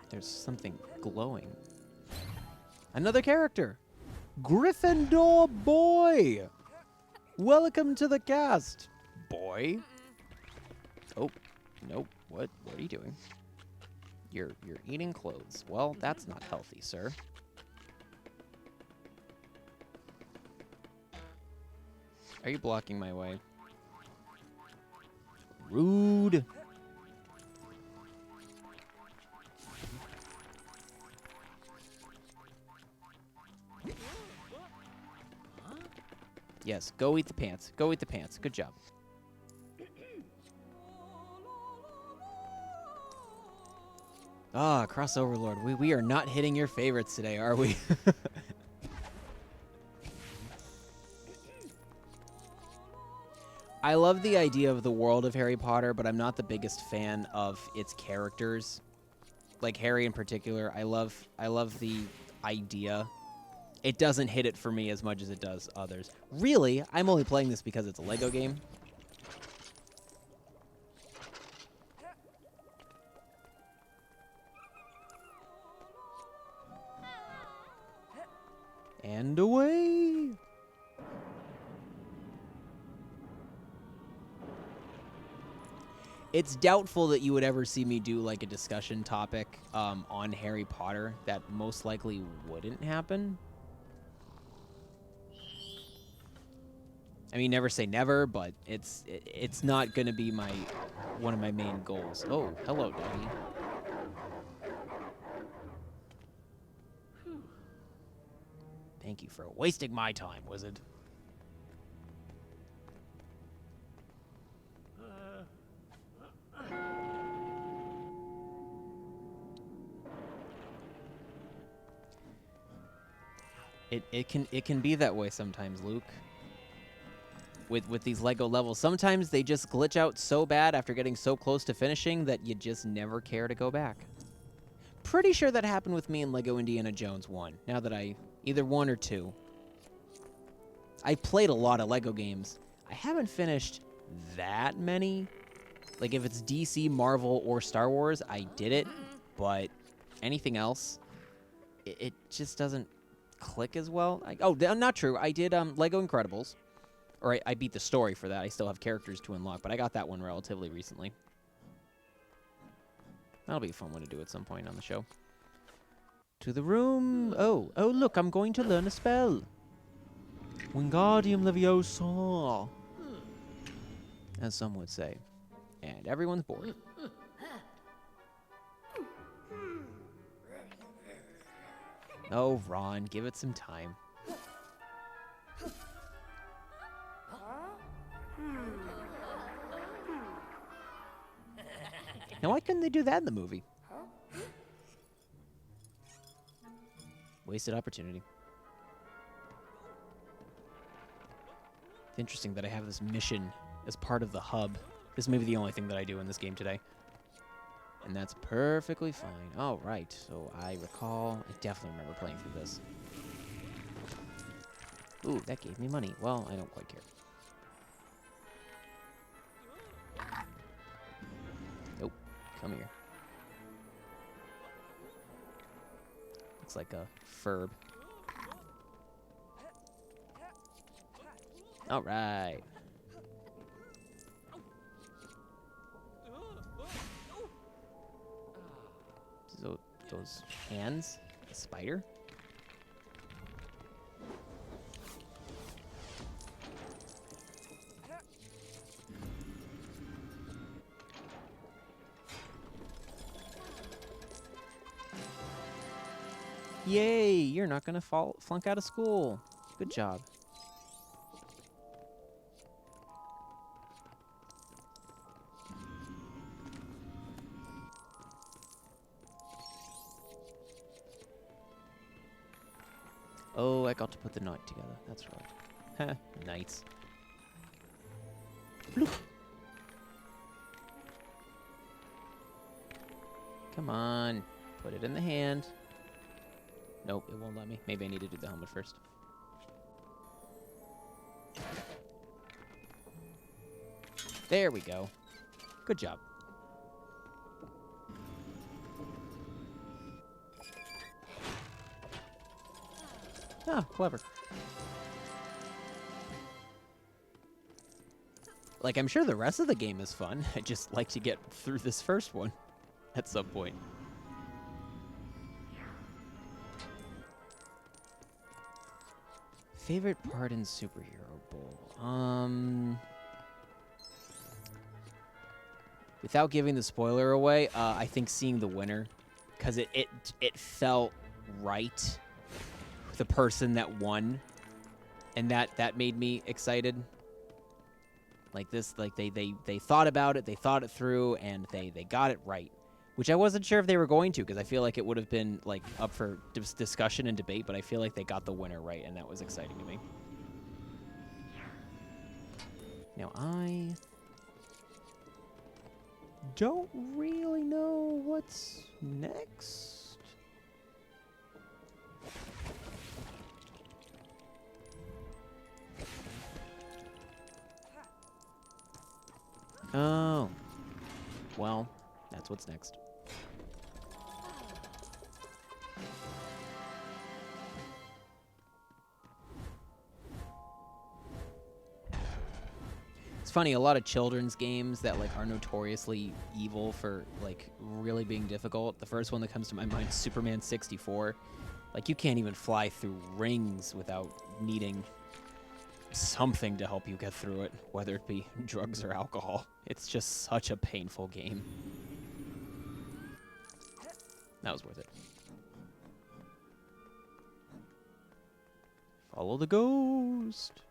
There's something glowing. Another character. Gryffindor boy. Welcome to the cast, boy. Oh, nope. What are you doing? You're eating clothes. Well, that's not healthy, sir. Are you blocking my way? Rude. Yes, go eat the pants. Go eat the pants. Good job. Ah, crossover lord. We are not hitting your favorites today, are we? I love the idea of the world of Harry Potter, but I'm not the biggest fan of its characters. Like Harry in particular, I love the idea. It doesn't hit it for me as much as it does others. Really, I'm only playing this because it's a Lego game. And away. It's doubtful that you would ever see me do like a discussion topic on Harry Potter. That most likely wouldn't happen. I mean, never say never, but it's not going to be one of my main goals. Oh, hello, Daddy. Thank you for wasting my time, wizard. It can be that way sometimes, Luke. With these Lego levels, sometimes they just glitch out so bad after getting so close to finishing that you just never care to go back. Pretty sure that happened with me in Lego Indiana Jones 1. Now that either 1 or 2. I played a lot of Lego games. I haven't finished that many. Like if it's DC, Marvel, or Star Wars, I did it. But anything else, it just doesn't click as well. Not true. I did Lego Incredibles. Or I beat the story for that. I still have characters to unlock, but I got that one relatively recently. That'll be a fun one to do at some point on the show. To the room. Oh, look, I'm going to learn a spell. Wingardium Leviosa. As some would say. And everyone's bored. Oh, Ron, give it some time. Now, why couldn't they do that in the movie? Wasted opportunity. It's interesting that I have this mission as part of the hub. This may be the only thing that I do in this game today. And that's perfectly fine. All right, so I definitely remember playing through this. Ooh, that gave me money. Well, I don't quite care. Nope, come here. Looks like a Ferb. All right. So those hands, a spider. Yay, you're not gonna flunk out of school. Good job. Oh, I got to put the knot together. That's right. Ha, nice. Bloop. Come on. Put it in the hand. Nope, it won't let me. Maybe I need to do the helmet first. There we go. Good job. Ah, clever. Like, I'm sure the rest of the game is fun. I just like to get through this first one at some point. Favorite part in Superhero Bowl? Without giving the spoiler away, I think seeing the winner, because it felt right. The person that won, and that made me excited. Like this, like they thought about it, they thought it through, and they got it right. Which I wasn't sure if they were going to, because I feel like it would have been like up for discussion and debate, but I feel like they got the winner right, and that was exciting to me. Now I don't really know what's next. Oh. Well, that's what's next. It's funny, a lot of children's games that like are notoriously evil for like really being difficult. The first one that comes to my mind is Superman 64. Like you can't even fly through rings without needing something to help you get through it, whether it be drugs or alcohol. It's just such a painful game. That was worth it. Follow the ghost.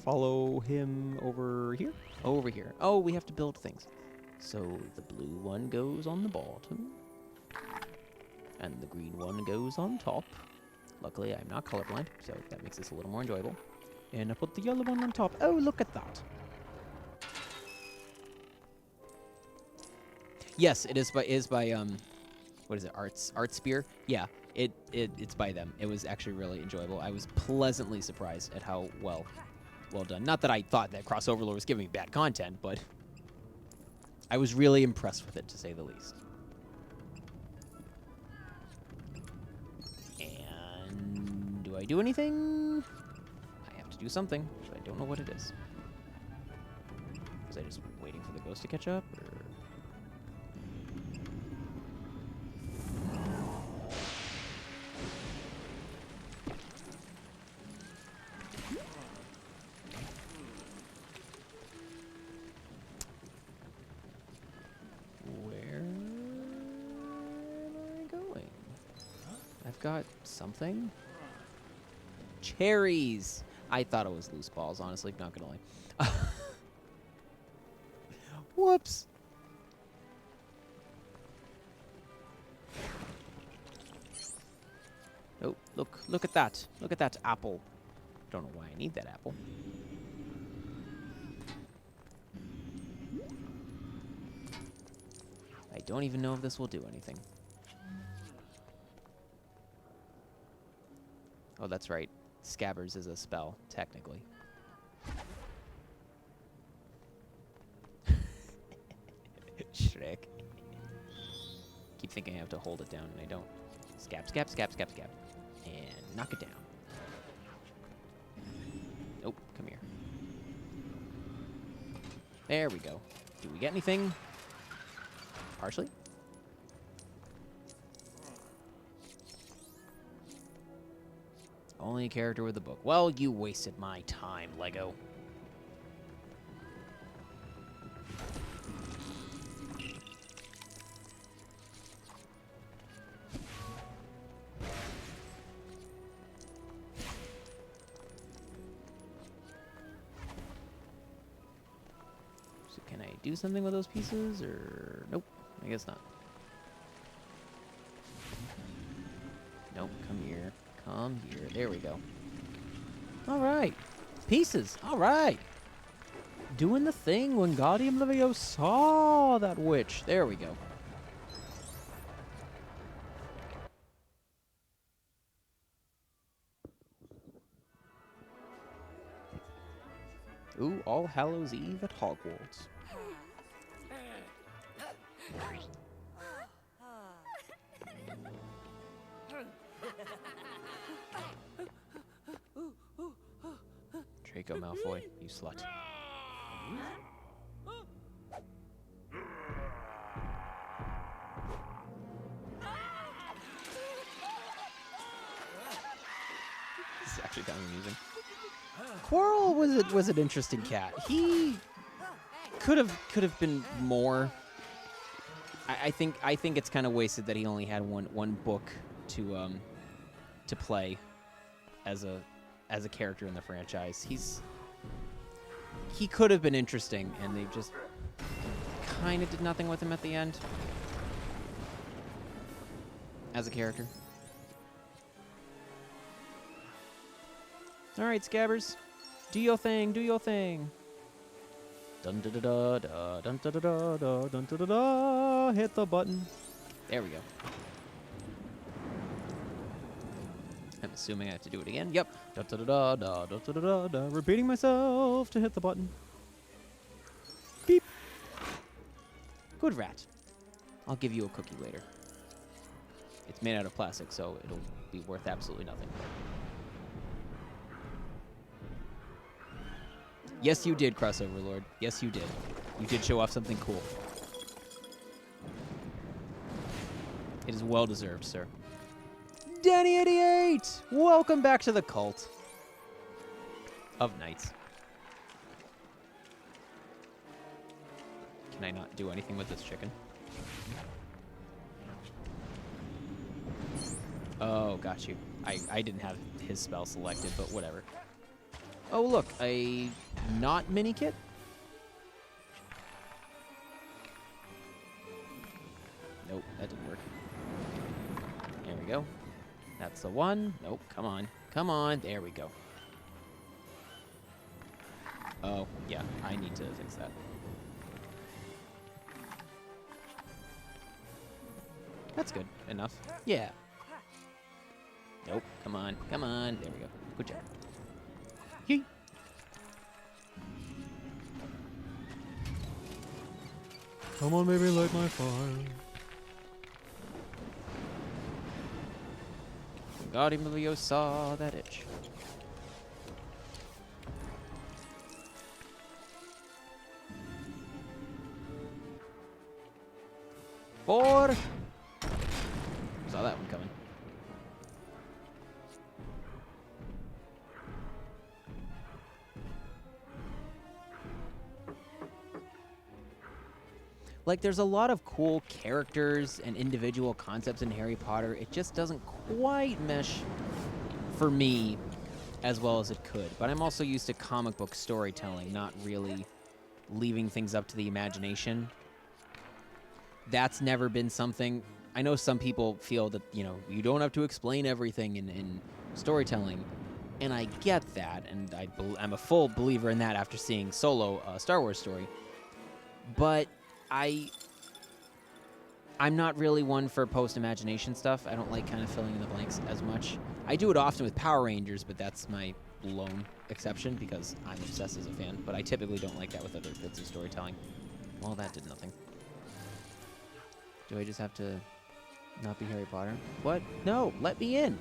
Follow him over here? Over here. Oh, we have to build things. So the blue one goes on the bottom. And the green one goes on top. Luckily, I'm not colorblind, so that makes this a little more enjoyable. And I put the yellow one on top. Oh, look at that. Yes, it is by what is it? Art Spear? Yeah, it's by them. It was actually really enjoyable. I was pleasantly surprised at how well done. Not that I thought that Cross Overlord was giving me bad content, but I was really impressed with it, to say the least. And do I do anything? I have to do something, but I don't know what it is. Was I just waiting for the ghost to catch up, or? Got something? Cherries! I thought it was loose balls, honestly, not gonna lie. Whoops! Oh, look at that. Look at that apple. Don't know why I need that apple. I don't even know if this will do anything. Oh, that's right. Scabbers is a spell, technically. Shrek. Keep thinking I have to hold it down, and I don't. Scab, scab, scab, scab, scab. And knock it down. Oh, come here. There we go. Do we get anything? Partially? Only a character with a book. Well, you wasted my time, Lego. So can I do something with those pieces, or... Nope, I guess not. Nope, come here. Come here. There we go. All right. Pieces. All right. Doing the thing when Wingardium Leviosa saw that witch. There we go. Ooh, All Hallows Eve at Hogwarts. Draco Malfoy, you slut. This is actually kind of amusing. Quirrell was an interesting cat. He could have been more. I think it's kind of wasted that he only had one book to to play as a character in the franchise. He could have been interesting, and they just kind of did nothing with him at the end as a character. All right, Scabbers, do your thing, do your thing. Dun da da da da, dun da da da da, dun da da da. Hit the button. There we go. I'm assuming I have to do it again. Yep. Da da da da da da da da da. Repeating myself to hit the button. Beep. Good rat. I'll give you a cookie later. It's made out of plastic, so it'll be worth absolutely nothing. Yes, you did, Crossover Lord. Yes, you did. You did show off something cool. It is well deserved, sir. Danny88! Welcome back to the cult of knights. Can I not do anything with this chicken? Oh, got you. I didn't have his spell selected, but whatever. Oh, look, a not mini kit? Nope, that didn't work. There we go. That's the one. Nope, come on. Come on. There we go. Oh, yeah, I need to fix that. That's good enough. Yeah. Nope, come on. Come on. There we go. Good job. Yeet. Come on, baby, light my fire. Wingardium Leviosa that itch. Four. Saw that one coming. Like, there's a lot of cool characters and individual concepts in Harry Potter. It just doesn't quite mesh for me as well as it could. But I'm also used to comic book storytelling, not really leaving things up to the imagination. That's never been something. I know some people feel that, you know, you don't have to explain everything in storytelling. And I get that, and I'm a full believer in that after seeing Solo, Star Wars story. But I'm not really one for post-imagination stuff. I don't like kind of filling in the blanks as much. I do it often with Power Rangers, but that's my lone exception because I'm obsessed as a fan. But I typically don't like that with other bits of storytelling. Well, that did nothing. Do I just have to not be Harry Potter? What? No, let me in.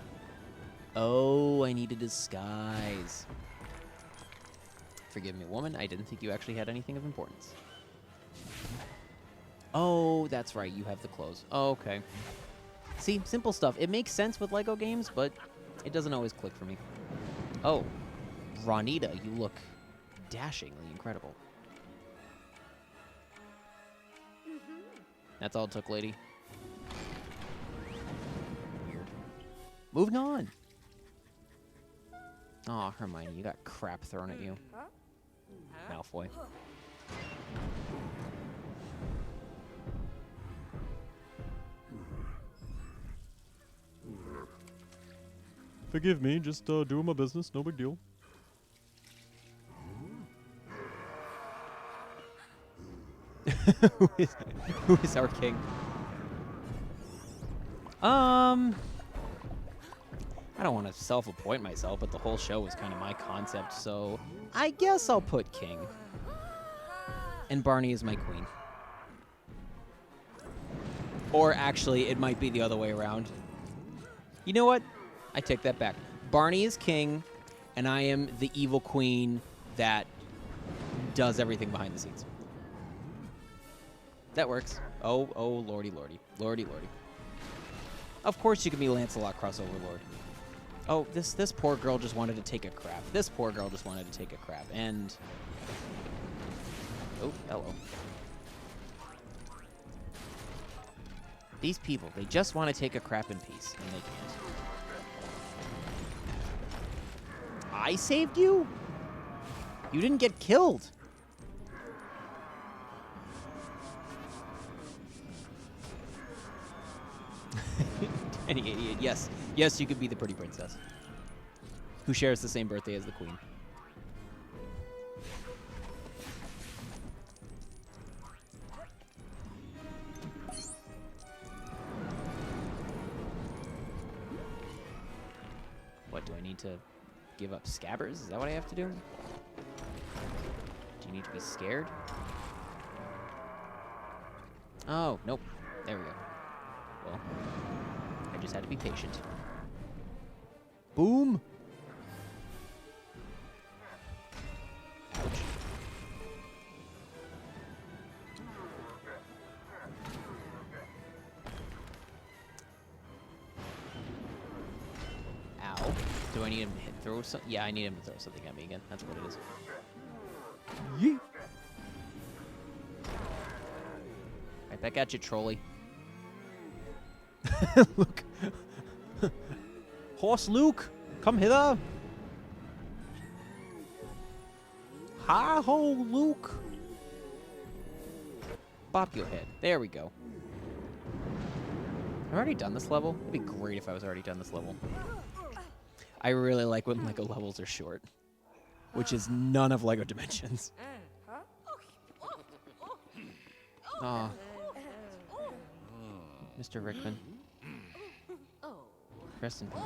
Oh, I need a disguise. Forgive me, woman. I didn't think you actually had anything of importance. Oh, that's right. You have the clothes. Oh, okay. See, simple stuff. It makes sense with LEGO games, but it doesn't always click for me. Oh, Ronita, you look dashingly incredible. That's all it took, lady. Weird. Moving on. Aw, Hermione, you got crap thrown at you. Malfoy. Forgive me, just doing my business, no big deal. Who is our king? I don't want to self-appoint myself, but the whole show was kind of my concept, so I guess I'll put king. And Barney is my queen. Or actually, it might be the other way around. You know what? I take that back. Barney is king, and I am the evil queen that does everything behind the scenes. That works. Oh, lordy, lordy. Lordy, lordy. Of course you can be Lancelot crossover lord. Oh, this poor girl just wanted to take a crap. This poor girl just wanted to take a crap, and... Oh, hello. These people, they just want to take a crap in peace, and they can't. I saved you? You didn't get killed. Any idiot. Yes. Yes, you could be the pretty princess. Who shares the same birthday as the queen. What, do I need to give up scabbers? Is that what I have to do? Do you need to be scared? Oh, nope. There we go. Well, I just had to be patient. Boom! Ouch. Ow. Do I need him to throw some? Yeah, I need him to throw something at me again. That's what it is. Yeet. Right back at you, trolley. Look. Horse Luke, come hither. Hi-ho, Luke. Bop your head. There we go. I've already done this level. It'd be great if I was already done this level. I really like when LEGO levels are short, which is none of LEGO Dimensions. Aw. Mr. Rickman. Rest in peace.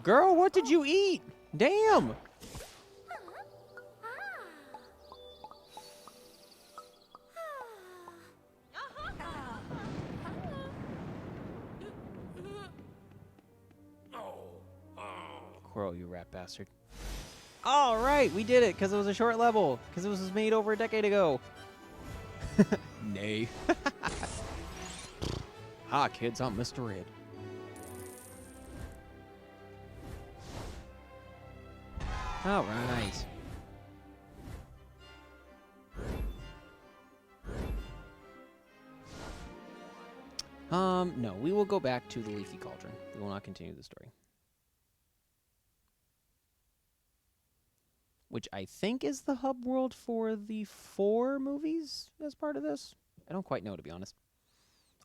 Girl, what did you eat? Damn! Squirrel, you rat bastard. All right, we did it because it was a short level. Because it was made over a decade ago. Nay. Hi, kids. I'm Mr. Red. All right. No, we will go back to the Leaky Cauldron. We will not continue the story. Which I think is the hub world for the 4 movies as part of this. I don't quite know, to be honest.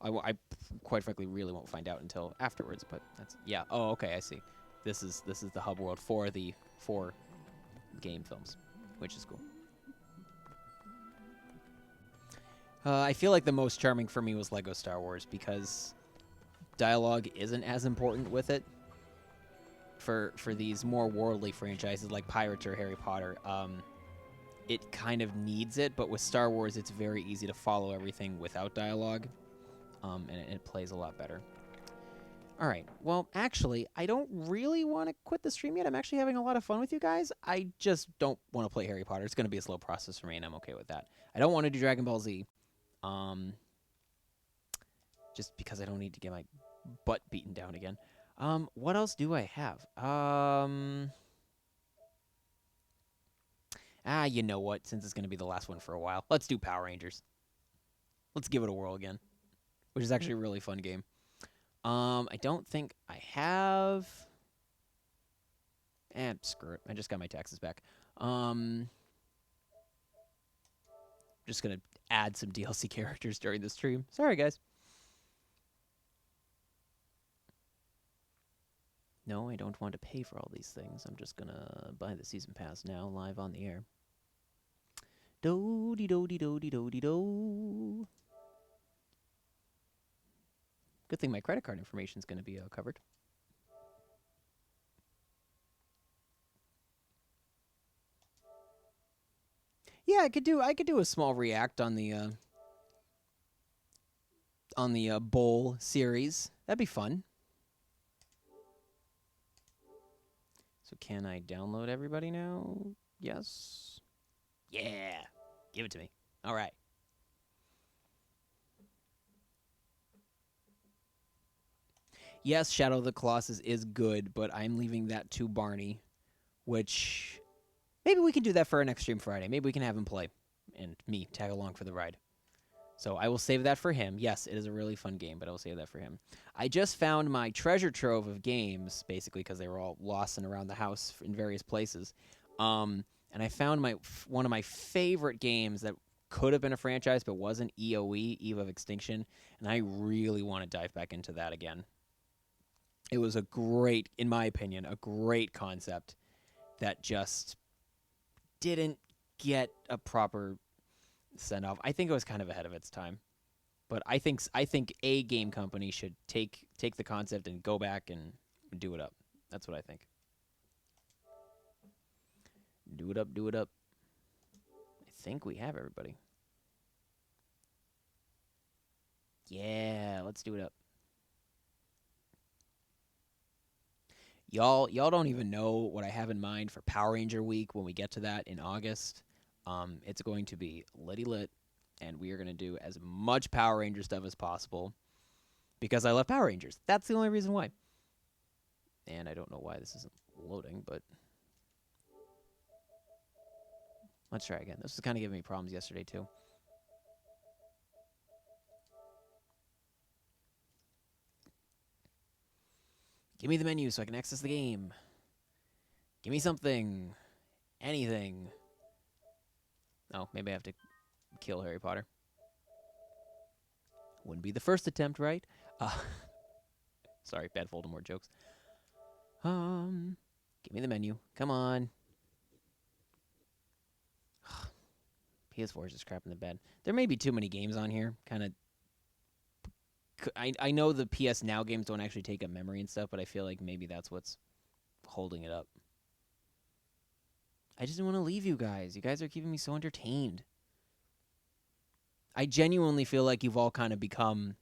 I quite frankly really won't find out until afterwards, but that's... Yeah, oh, okay, I see. This is the hub world for the 4 game films, which is cool. I feel like the most charming for me was LEGO Star Wars because dialogue isn't as important with it. For these more worldly franchises like Pirates or Harry Potter, it kind of needs it, but with Star Wars, it's very easy to follow everything without dialogue, and it plays a lot better. All right, well, actually, I don't really want to quit the stream yet. I'm actually having a lot of fun with you guys. I just don't want to play Harry Potter. It's going to be a slow process for me, and I'm okay with that. I don't want to do Dragon Ball Z, just because I don't need to get my butt beaten down again. What else do I have? You know what? Since it's going to be the last one for a while, let's do Power Rangers. Let's give it a whirl again, which is actually a really fun game. I don't think I have... screw it. I just got my taxes back. Just going to add some DLC characters during the stream. Sorry, guys. No, I don't want to pay for all these things. I'm just gonna buy the season pass now, live on the air. Do-de-do-de-do-de-do-de-do. Good thing my credit card information is gonna be covered. Yeah, I could do a small react on the bowl series. That'd be fun. So can I download everybody now? Yes. Yeah. Give it to me. All right. Yes, Shadow of the Colossus is good, but I'm leaving that to Barney, which maybe we can do that for our next stream Friday. Maybe we can have him play and me tag along for the ride. So I will save that for him. Yes, it is a really fun game, but I will save that for him. I just found my treasure trove of games, basically because they were all lost and around the house in various places. And I found one of my favorite games that could have been a franchise but wasn't, EOE, Eve of Extinction, and I really want to dive back into that again. It was a great, in my opinion, a great concept that just didn't get a proper send off. I think it was kind of ahead of its time, but I think a game company should take the concept and go back and do it up. That's what I think. Do it up, do it up. I think we have everybody. Yeah, let's do it up. Y'all don't even know what I have in mind for Power Ranger Week when we get to that in August. It's going to be litty lit, and we are going to do as much Power Ranger stuff as possible because I love Power Rangers. That's the only reason why. And I don't know why this isn't loading, but let's try again. This was kind of giving me problems yesterday, too. Give me the menu so I can access the game. Give me something. Anything. Oh, maybe I have to kill Harry Potter. Wouldn't be the first attempt, right? Sorry, bad Voldemort jokes. Give me the menu. Come on. PS4 is just crap in the bed. There may be too many games on here. Kind of. I know the PS Now games don't actually take up memory and stuff, but I feel like maybe that's what's holding it up. I just didn't want to leave you guys. You guys are keeping me so entertained. I genuinely feel like you've all kind of become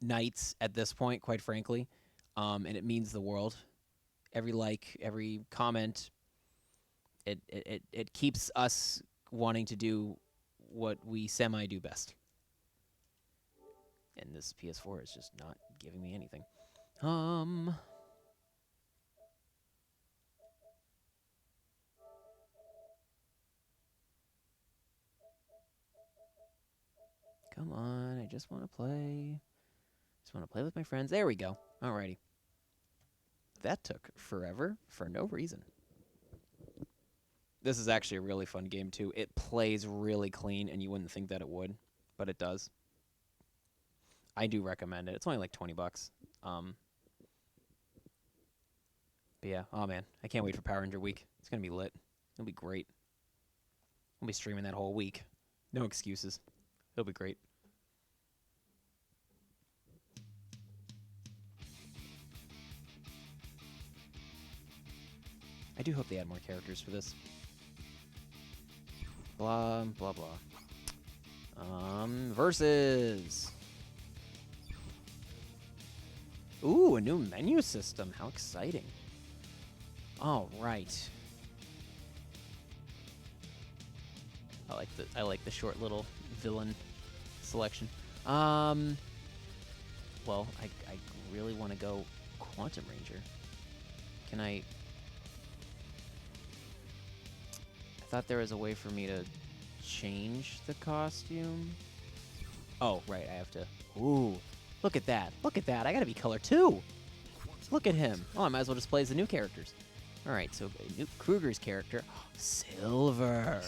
knights at this point, quite frankly, and it means the world. Every like, every comment, it keeps us wanting to do what we semi-do best. And this PS4 is just not giving me anything. Come on, I just want to play. Just want to play with my friends. There we go. Alrighty. That took forever for no reason. This is actually a really fun game, too. It plays really clean, and you wouldn't think that it would, but it does. I do recommend it. It's only like $20. But yeah, oh man, I can't wait for Power Ranger Week. It's gonna be lit. It'll be great. I'll be streaming that whole week. No excuses. It'll be great. I do hope they add more characters for this. Blah blah blah. Versus. Ooh, a new menu system. How exciting. All right. I like the short little villain selection. Well, I really want to go Quantum Ranger. Can I thought there was a way for me to change the costume. Oh, right, I have to. Ooh. Look at that. Look at that. I gotta be color 2. Look at him. Oh, I might as well just play as the new characters. All right, so Kruger's character. Silver.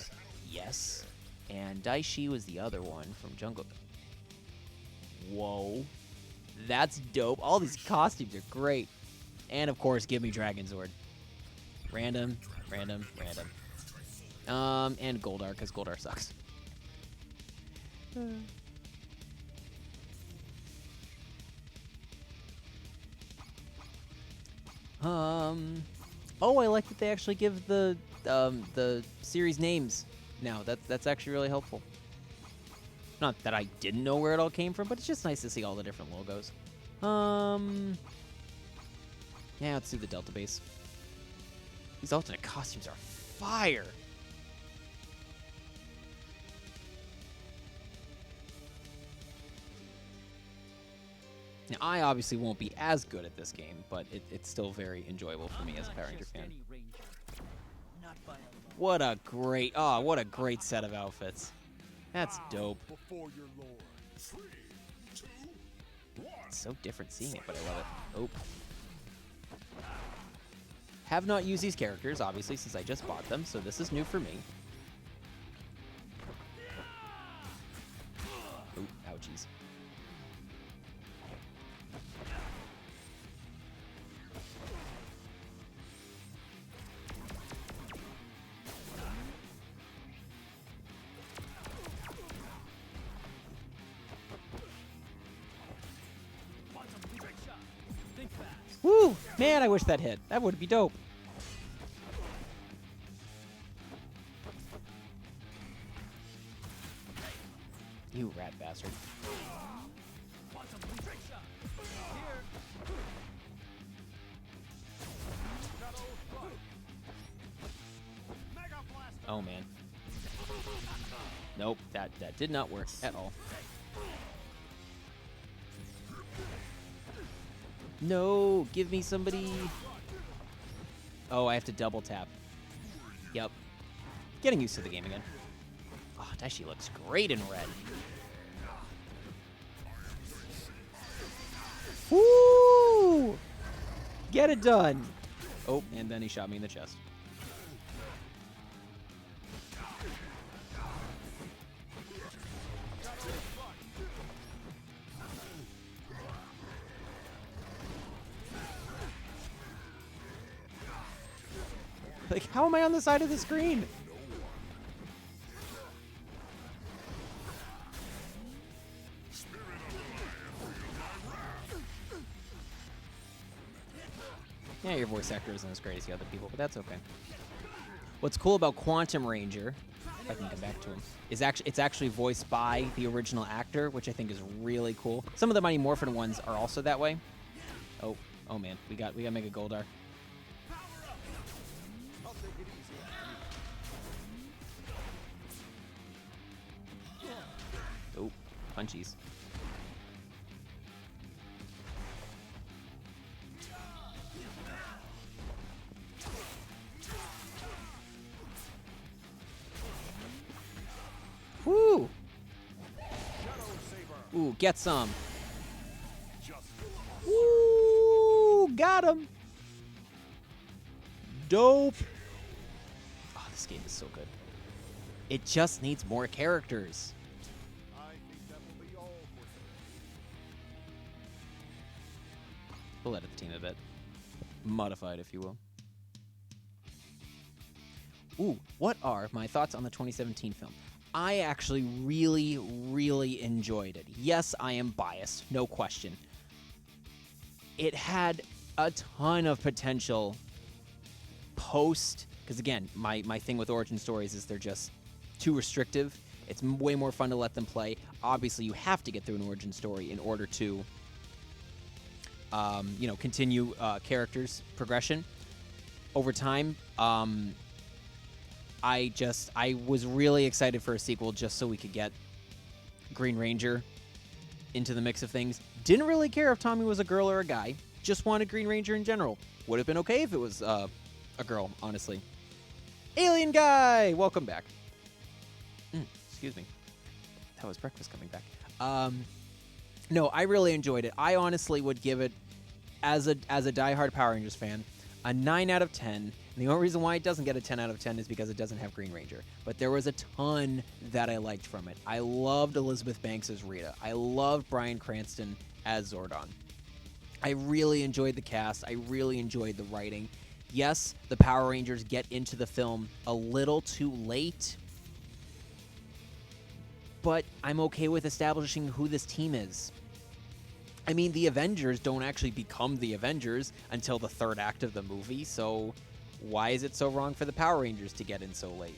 Yes. And Daishi was the other one from Jungle. Whoa. That's dope. All these costumes are great. And, of course, give me Dragon Zord. Random, random, random. And Goldar, because Goldar sucks. Oh, I like that they actually give the series names now. That's actually really helpful. Not that I didn't know where it all came from, but it's just nice to see all the different logos. Yeah, let's do the Delta base. These alternate costumes are fire. Now, I obviously won't be as good at this game, but it's still very enjoyable for me as a Power Ranger fan. What a great set of outfits. That's dope. Before your lord. It's so different seeing it, but I love it. Oh. Have not used these characters, obviously, since I just bought them, so this is new for me. Ooh, ouchies. Woo! Man, I wish that hit. That would be dope. You rat bastard. Oh man. Nope, that did not work at all. No, give me somebody. Oh, I have to double tap. Yep. Getting used to the game again. Oh, Daishi looks great in red. Woo! Get it done. Oh, and then he shot me in the chest. Like, how am I on the side of the screen? Yeah, your voice actor isn't as great as the other people, but that's okay. What's cool about Quantum Ranger, if I can come back to him, is it's actually voiced by the original actor, which I think is really cool. Some of the Mighty Morphin ones are also that way. Oh man, we got Mega Goldar. Oh, punchies. Woo! Ooh, get some. Woo! Got him. Dope. Oh, this game is so good. It just needs more characters. I think that will be all for today. We'll edit the team a bit. Modified, if you will. Ooh, what are my thoughts on the 2017 film? I actually really, really enjoyed it. Yes, I am biased, no question. It had a ton of potential post, because again, my thing with origin stories is they're just too restrictive. It's way more fun to let them play. Obviously, you have to get through an origin story in order to, continue characters' progression over time. I was really excited for a sequel just so we could get Green Ranger into the mix of things. Didn't really care if Tommy was a girl or a guy. Just wanted Green Ranger in general. Would have been okay if it was a girl, honestly. Alien Guy! Welcome back. Excuse me. That was breakfast coming back. No, I really enjoyed it. I honestly would give it, as a diehard Power Rangers fan, a 9 out of 10. And the only reason why it doesn't get a 10 out of 10 is because it doesn't have Green Ranger. But there was a ton that I liked from it. I loved Elizabeth Banks as Rita. I loved Bryan Cranston as Zordon. I really enjoyed the cast. I really enjoyed the writing. Yes, the Power Rangers get into the film a little too late. But I'm okay with establishing who this team is. I mean, the Avengers don't actually become the Avengers until the third act of the movie, so why is it so wrong for the Power Rangers to get in so late?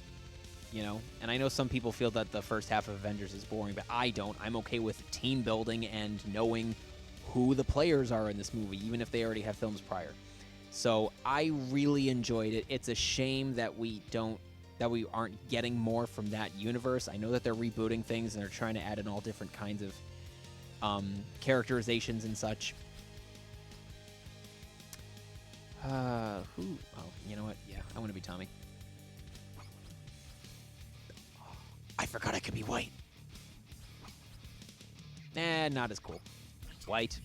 You know? And I know some people feel that the first half of Avengers is boring, but I don't. I'm okay with team building and knowing who the players are in this movie, even if they already have films prior. So I really enjoyed it. It's a shame that we aren't getting more from that universe. I know that they're rebooting things and they're trying to add in all different kinds of characterizations and such. Oh, you know what? Yeah, I want to be Tommy. I forgot I could be white. Not as cool. White.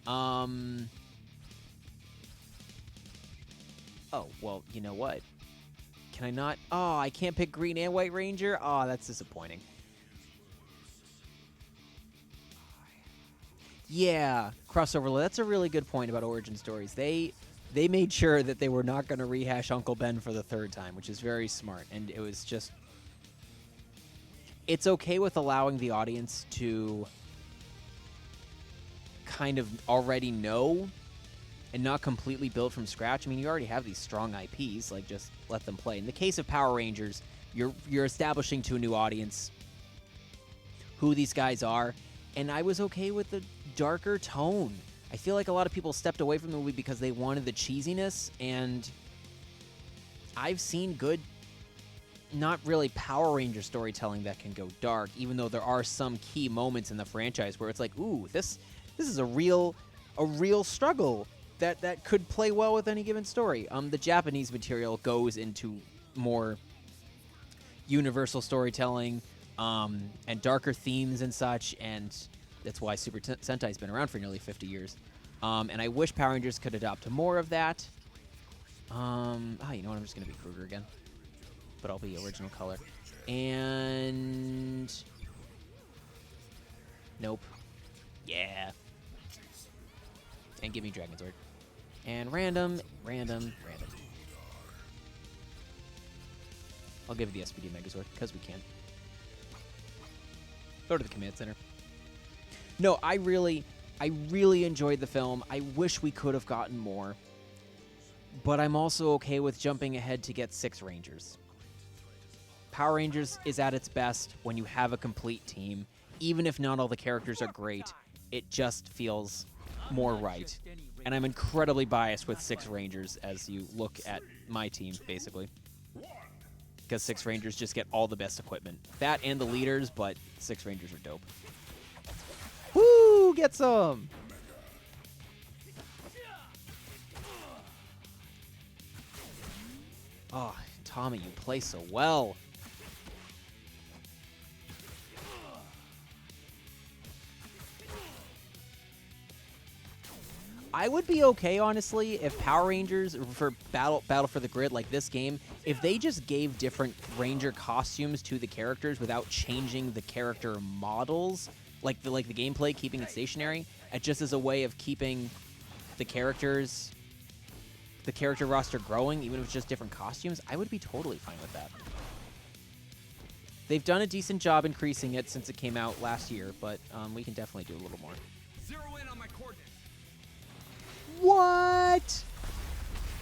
Oh, well, you know what? Can I not? Oh, I can't pick Green and White Ranger? Oh, that's disappointing. Yeah, crossover. That's a really good point about origin stories. They made sure that they were not going to rehash Uncle Ben for the third time, which is very smart. And it was just... It's okay with allowing the audience to kind of already know and not completely build from scratch. I mean, you already have these strong IPs, like just let them play. In the case of Power Rangers, you're establishing to a new audience who these guys are, and I was okay with the darker tone. I feel like a lot of people stepped away from the movie because they wanted the cheesiness, and I've seen good, not really Power Ranger storytelling that can go dark, even though there are some key moments in the franchise where it's like, ooh, this is a real struggle that could play well with any given story. The Japanese material goes into more universal storytelling and darker themes and such, and that's why Super Sentai's been around for nearly 50 years. And I wish Power Rangers could adopt more of that. You know what? I'm just going to be Kruger again. But I'll be original color. And... Nope. Yeah. And give me Dragon Sword. And random. I'll give you the SPD Megazord, because we can. Go to the command center. No, I really enjoyed the film. I wish we could have gotten more. But I'm also okay with jumping ahead to get 6 Rangers. Power Rangers is at its best when you have a complete team. Even if not all the characters are great, it just feels more right. And I'm incredibly biased with 6 Rangers as you look at my team, basically. Because 6 Rangers just get all the best equipment. That and the leaders, but 6 Rangers are dope. Woo! Get some! Oh, Tommy, you play so well. I would be okay, honestly, if Power Rangers, for Battle for the Grid, like this game, if they just gave different Ranger costumes to the characters without changing the character models, like the gameplay, keeping it stationary, just as a way of keeping the character roster growing, even if it's just different costumes, I would be totally fine with that. They've done a decent job increasing it since it came out last year, but we can definitely do a little more. Zero in on my coordinates. What?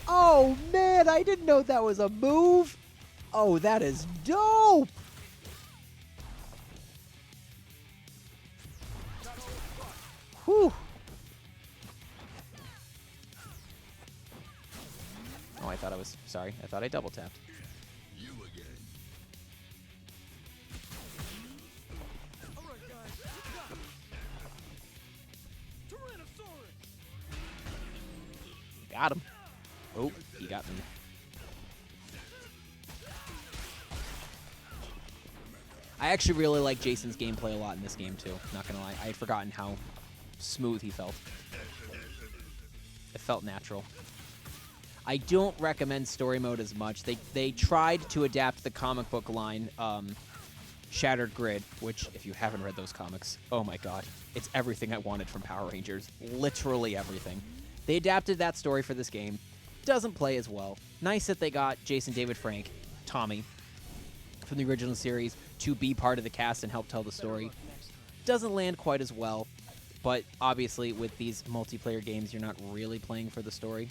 Oh, man, I didn't know that was a move. Oh, that is dope. Whew. Oh, I thought I double tapped. You again. All right, guys. Tyrannosaurus. Got him. Oh, he got me. I actually really like Jason's gameplay a lot in this game, too. Not gonna lie. I had forgotten how smooth he felt. It felt natural. I don't recommend story mode as much. They tried to adapt the comic book line, Shattered Grid, which, if you haven't read those comics, oh my god, it's everything I wanted from Power Rangers. Literally everything. They adapted that story for this game. Doesn't play as well. Nice that they got Jason David Frank, Tommy, from the original series to be part of the cast and help tell the story. Doesn't land quite as well, but obviously with these multiplayer games, you're not really playing for the story.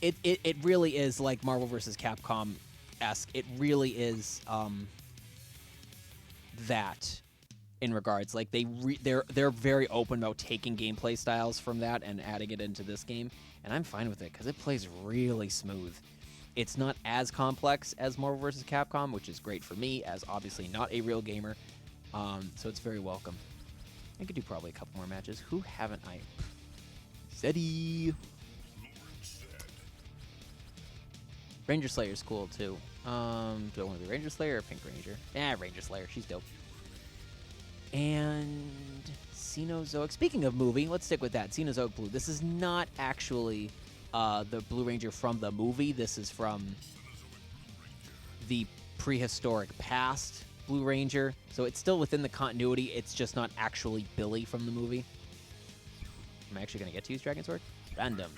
It really is like Marvel vs. Capcom-esque. It really is that in regards. Like they're very open about taking gameplay styles from that and adding it into this game, and I'm fine with it because it plays really smooth. It's not as complex as Marvel vs. Capcom, which is great for me, as obviously not a real gamer. So it's very welcome. I could do probably a couple more matches. Who haven't I? Zeddy. Ranger Slayer's cool too. Do I want to be Ranger Slayer or Pink Ranger? Ranger Slayer. She's dope. And Cenozoic. Speaking of movie, let's stick with that. Cenozoic Blue. This is not actually the Blue Ranger from the movie. This is from the prehistoric past Blue Ranger. So it's still within the continuity. It's just not actually Billy from the movie. Am I actually going to get to use Dragon Sword? Random.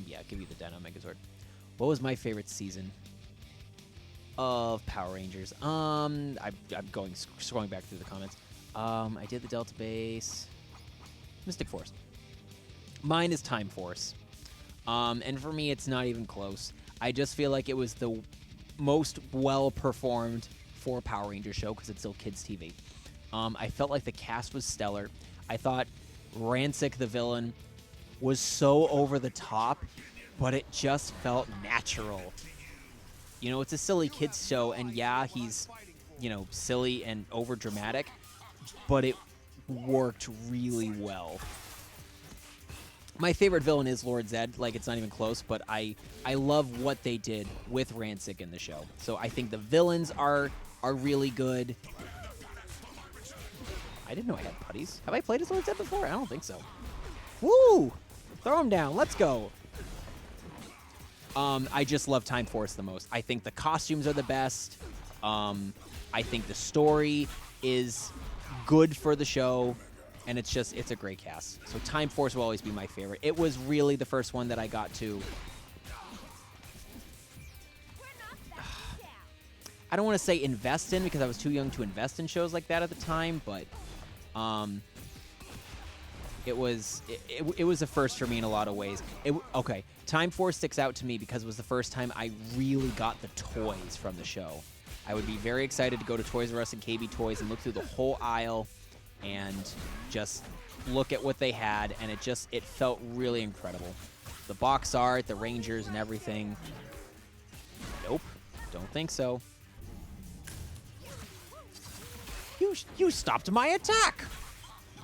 Yeah, give you the Dino Megazord. What was my favorite season of Power Rangers? I'm scrolling back through the comments. I did the Delta Base. Mystic Force. Mine is Time Force. And for me, it's not even close. I just feel like it was the most well-performed for Power Ranger show because it's still kids' TV. I felt like the cast was stellar. I thought Rancic, the villain, was so over the top, but it just felt natural. You know, it's a silly kids show, and yeah, he's, silly and over dramatic, but it worked really well. My favorite villain is Lord Zed. Like, it's not even close, but I love what they did with Rancic in the show. So I think the villains are really good. I didn't know I had putties. Have I played as Lord Zed before? I don't think so. Woo! Throw him down. Let's go. I just love Time Force the most. I think the costumes are the best. I think the story is good for the show. And it's a great cast. So Time Force will always be my favorite. It was really the first one that I got to. I don't want to say invest in because I was too young to invest in shows like that at the time, but it was a first for me in a lot of ways. Okay, Time Force sticks out to me because it was the first time I really got the toys from the show. I would be very excited to go to Toys R Us and KB Toys and look through the whole aisle and just look at what they had, and it felt really incredible. The box art, the Rangers, and everything. Nope, don't think so. You stopped my attack!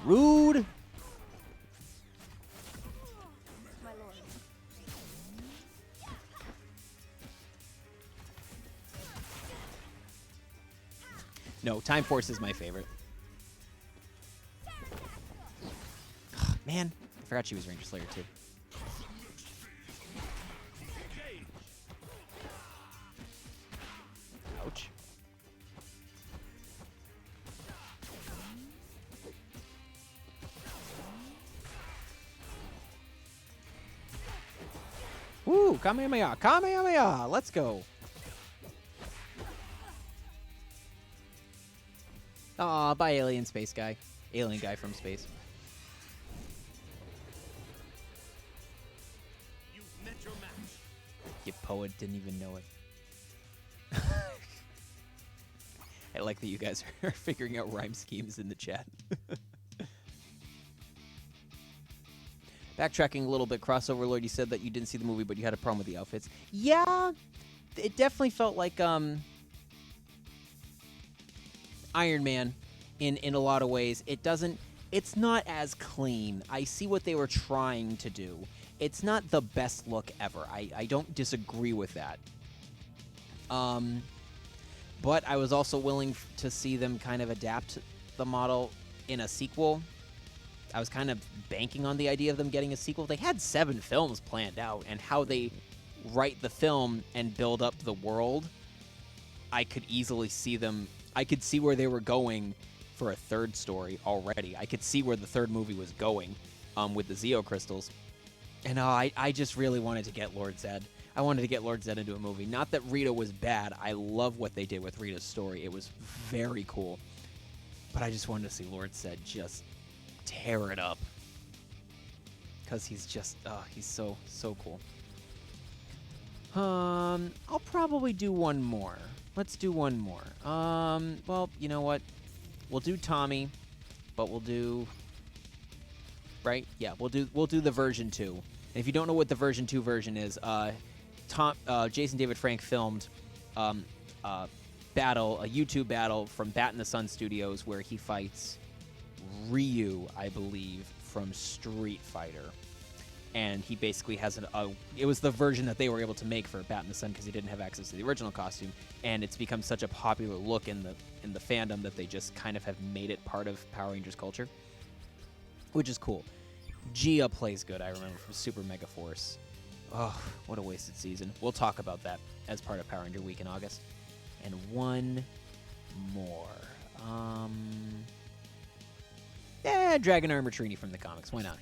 Rude! My lord. No, Time Force is my favorite. Man, I forgot she was Ranger Slayer too. Ouch. Woo! Kamehameha! Kamehameha! Let's go! Aw, bye, alien space guy. Alien guy from space. You've met your match. You poet didn't even know it. I like that you guys are figuring out rhyme schemes in the chat. Backtracking a little bit, Crossover Lord, you said that you didn't see the movie, but you had a problem with the outfits. Yeah, it definitely felt like Iron Man in a lot of ways. It's not as clean. I see what they were trying to do. It's not the best look ever. I don't disagree with that. But I was also willing to see them kind of adapt the model in a sequel. I was kind of banking on the idea of them getting a sequel. They had 7 films planned out, and how they write the film and build up the world, I could easily see them. I could see where they were going for a third story already. I could see where the third movie was going with the Zeo crystals. And I just really wanted to get Lord Zed. I wanted to get Lord Zed into a movie. Not that Rita was bad. I love what they did with Rita's story. It was very cool. But I just wanted to see Lord Zed just tear it up. Because he's just, he's so cool. I'll probably do one more. Let's do one more. Well, you know what? We'll do Tommy, but we'll do... Right? Yeah, we'll do the version 2. And if you don't know what the version 2 version is, Jason David Frank filmed a YouTube battle from Bat in the Sun Studios where he fights Ryu, I believe, from Street Fighter. and he basically has it was the version that they were able to make for Bat in the Sun because he didn't have access to the original costume, and it's become such a popular look in the fandom that they just kind of have made it part of Power Rangers culture, which is cool. Gia plays good, I remember, from Super Mega Force. Oh, what a wasted season. We'll talk about that as part of Power Ranger Week in August. And one more. Dragon Armor Trini from the comics. Why not?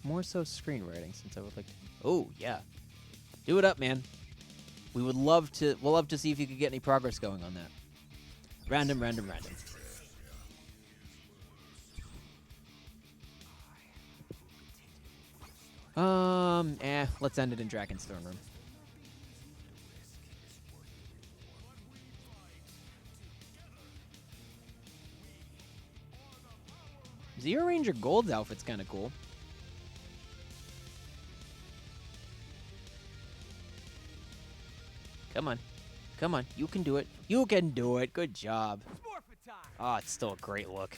More so screenwriting, since I would like to... Oh, yeah. Do it up, man. We'll love to see if you could get any progress going on that. Random. Let's end it in Dragon's Throne Room. Zero Ranger Gold's outfit's kind of cool. Come on, you can do it. Good job. Oh, it's still a great look.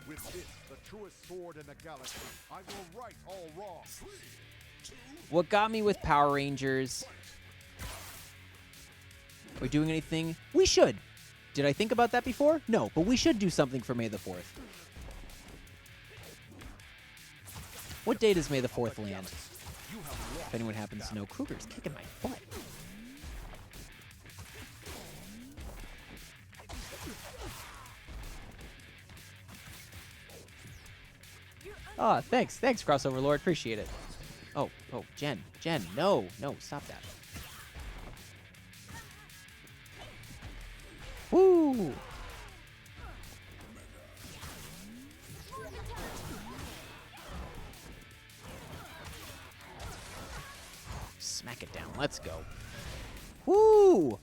With this, the truest sword in the galaxy, I will right all wrongs. What got me with Power Rangers... Are we doing anything? We should. Did I think about that before? No, but we should do something for May the 4th. What day does May the 4th land? If anyone happens to know, Kruger's kicking my butt. Ah, thanks, Crossover Lord, appreciate it. Oh, Jen, no, stop that. Woo! Smack it down, let's go. Woo!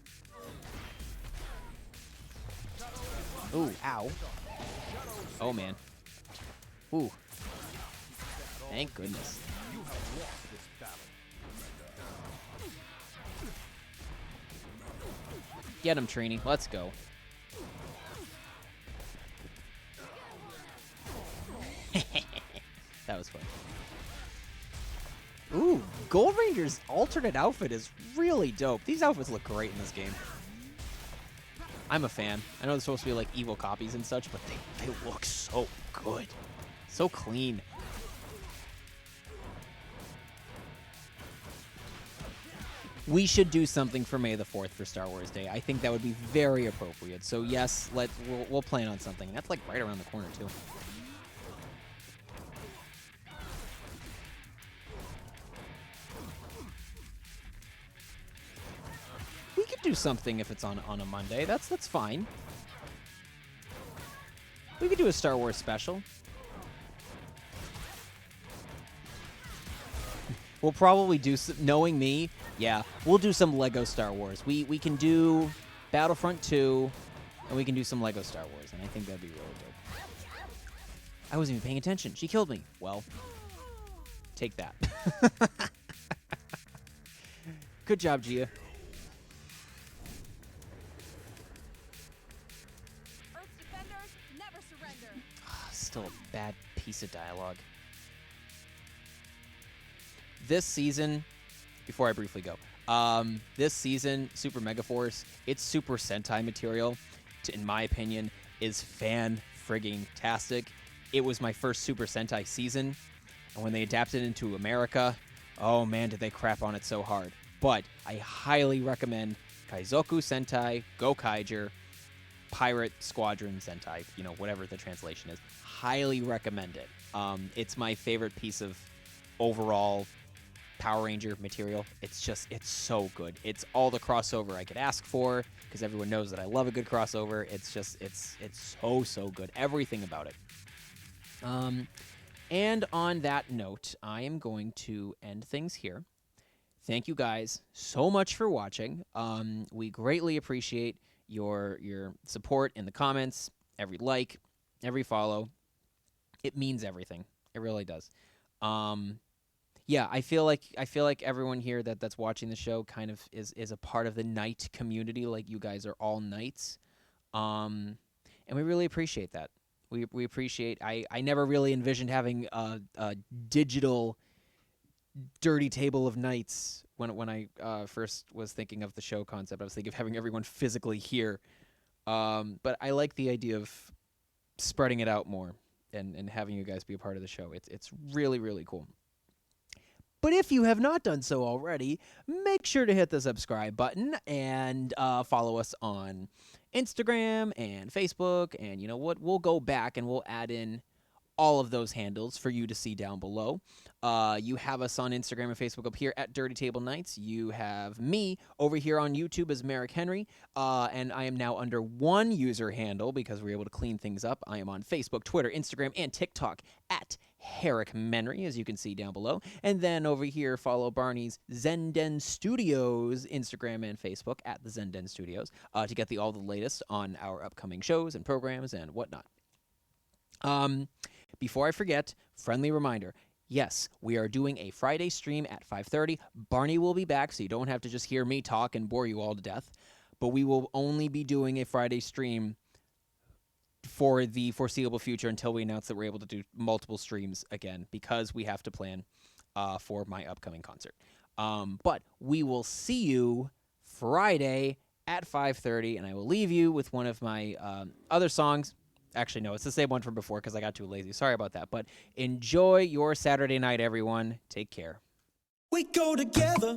Ooh, ow. Oh, man. Ooh. Thank goodness. Get him, Trini. Let's go. That was fun. Ooh, Gold Ranger's alternate outfit is really dope. These outfits look great in this game. I'm a fan. I know they're supposed to be like evil copies and such, but they look so good. So clean. We should do something for May the 4th for Star Wars Day. I think that would be very appropriate. So yes, we'll plan on something. That's like right around the corner too. We could do something if it's on a Monday. That's fine. We could do a Star Wars special. We'll probably do some, knowing me, yeah, we'll do some Lego Star Wars. We can do Battlefront 2, and we can do some Lego Star Wars, and I think that'd be really dope. I wasn't even paying attention. She killed me. Well, take that. Good job, Gia. Earth's defenders never surrender. Still a bad piece of dialogue. This season, before I briefly go, this season, Super Mega Force, its Super Sentai material, in my opinion, is fan-frigging-tastic. It was my first Super Sentai season, and when they adapted it into America, oh man, did they crap on it so hard. But I highly recommend Kaizoku Sentai, Gokaiger, Pirate Squadron Sentai, whatever the translation is. Highly recommend it. It's my favorite piece of overall Power Ranger material. It's so good. It's all the crossover I could ask for, because everyone knows that I love a good crossover. It's so good. Everything about it. And on that note, I am going to end things here. Thank you guys so much for watching. We greatly appreciate your support in the comments, every like, every follow. It means everything. It really does. Yeah, I feel like everyone here that's watching the show kind of is a part of the Knight community. Like, you guys are all Knights. and we really appreciate that. We appreciate. I never really envisioned having a digital dirty table of nights when I first was thinking of the show concept. I was thinking of having everyone physically here, but I like the idea of spreading it out more and having you guys be a part of the show. It's really, really cool. But if you have not done so already, make sure to hit the subscribe button and follow us on Instagram and Facebook. And you know what? We'll go back and we'll add in all of those handles for you to see down below. You have us on Instagram and Facebook up here at Dirty Table Nights. You have me over here on YouTube as Merrick Henry, and I am now under one user handle because we're able to clean things up. I am on Facebook, Twitter, Instagram, and TikTok at Herrick Menry, as you can see down below. And then over here, follow Barney's Zenden Studios Instagram and Facebook at the Zenden Studios to get all the latest on our upcoming shows and programs and whatnot. Before I forget, friendly reminder, yes, we are doing a Friday stream at 5:30. Barney will be back, so you don't have to just hear me talk and bore you all to death. But we will only be doing a Friday stream for the foreseeable future until we announce that we're able to do multiple streams again, because we have to plan for my upcoming concert. But we will see you Friday at 5:30, and I will leave you with one of my other songs. Actually, no, it's the same one from before because I got too lazy. Sorry about that. But enjoy your Saturday night, everyone. Take care. We go together,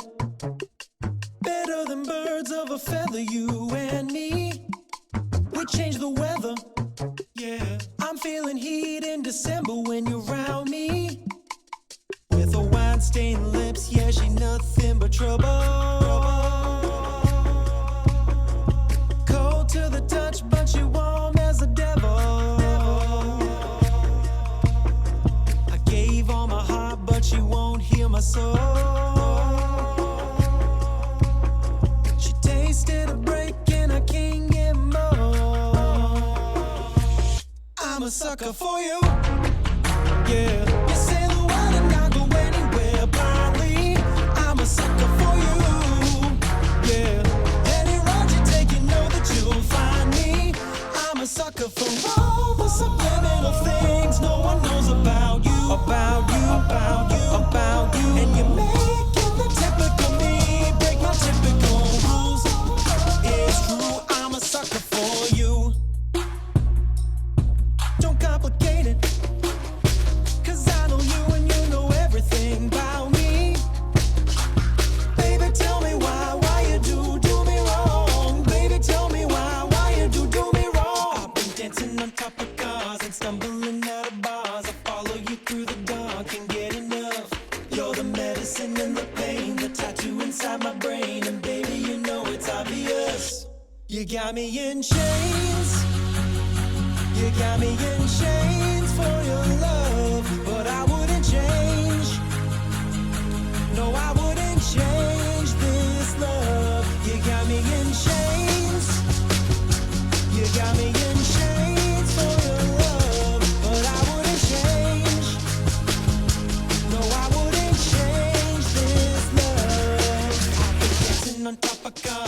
better than birds of a feather, you and me. We change the weather, yeah. I'm feeling heat in December when you're around me. With her wine-stained lips, yeah, she nothing but trouble. Cold to the touch, but she warm as a devil. I gave all my heart, but she won't heal my soul. She tasted a break and I can't get more. I'm a sucker for you, yeah. You sail the world and I'll go anywhere blindly. I'm a sucker for you, yeah. Any road you take, you know that you'll find me. I'm a sucker for all the subliminal things no one knows about you, about you, about you, about you. And you make it the typical me, break my typical rules. It's true, I'm a sucker for you. Don't complicate it, 'cause I know you and you know everything about me. Baby, tell me why you do me wrong. Baby, tell me why you do me wrong. I've been dancing on top of cars and stumbling out of bars. I follow you through the dark, can't get enough. You're the medicine and the pain, the tattoo inside my brain. And baby, you know it's obvious. You got me in chains. You got me in chains for your love, but I wouldn't change. No, I wouldn't change this love. You got me in chains. You got me in chains for your love, but I wouldn't change. No, I wouldn't change this love. I've been dancing on top of cars.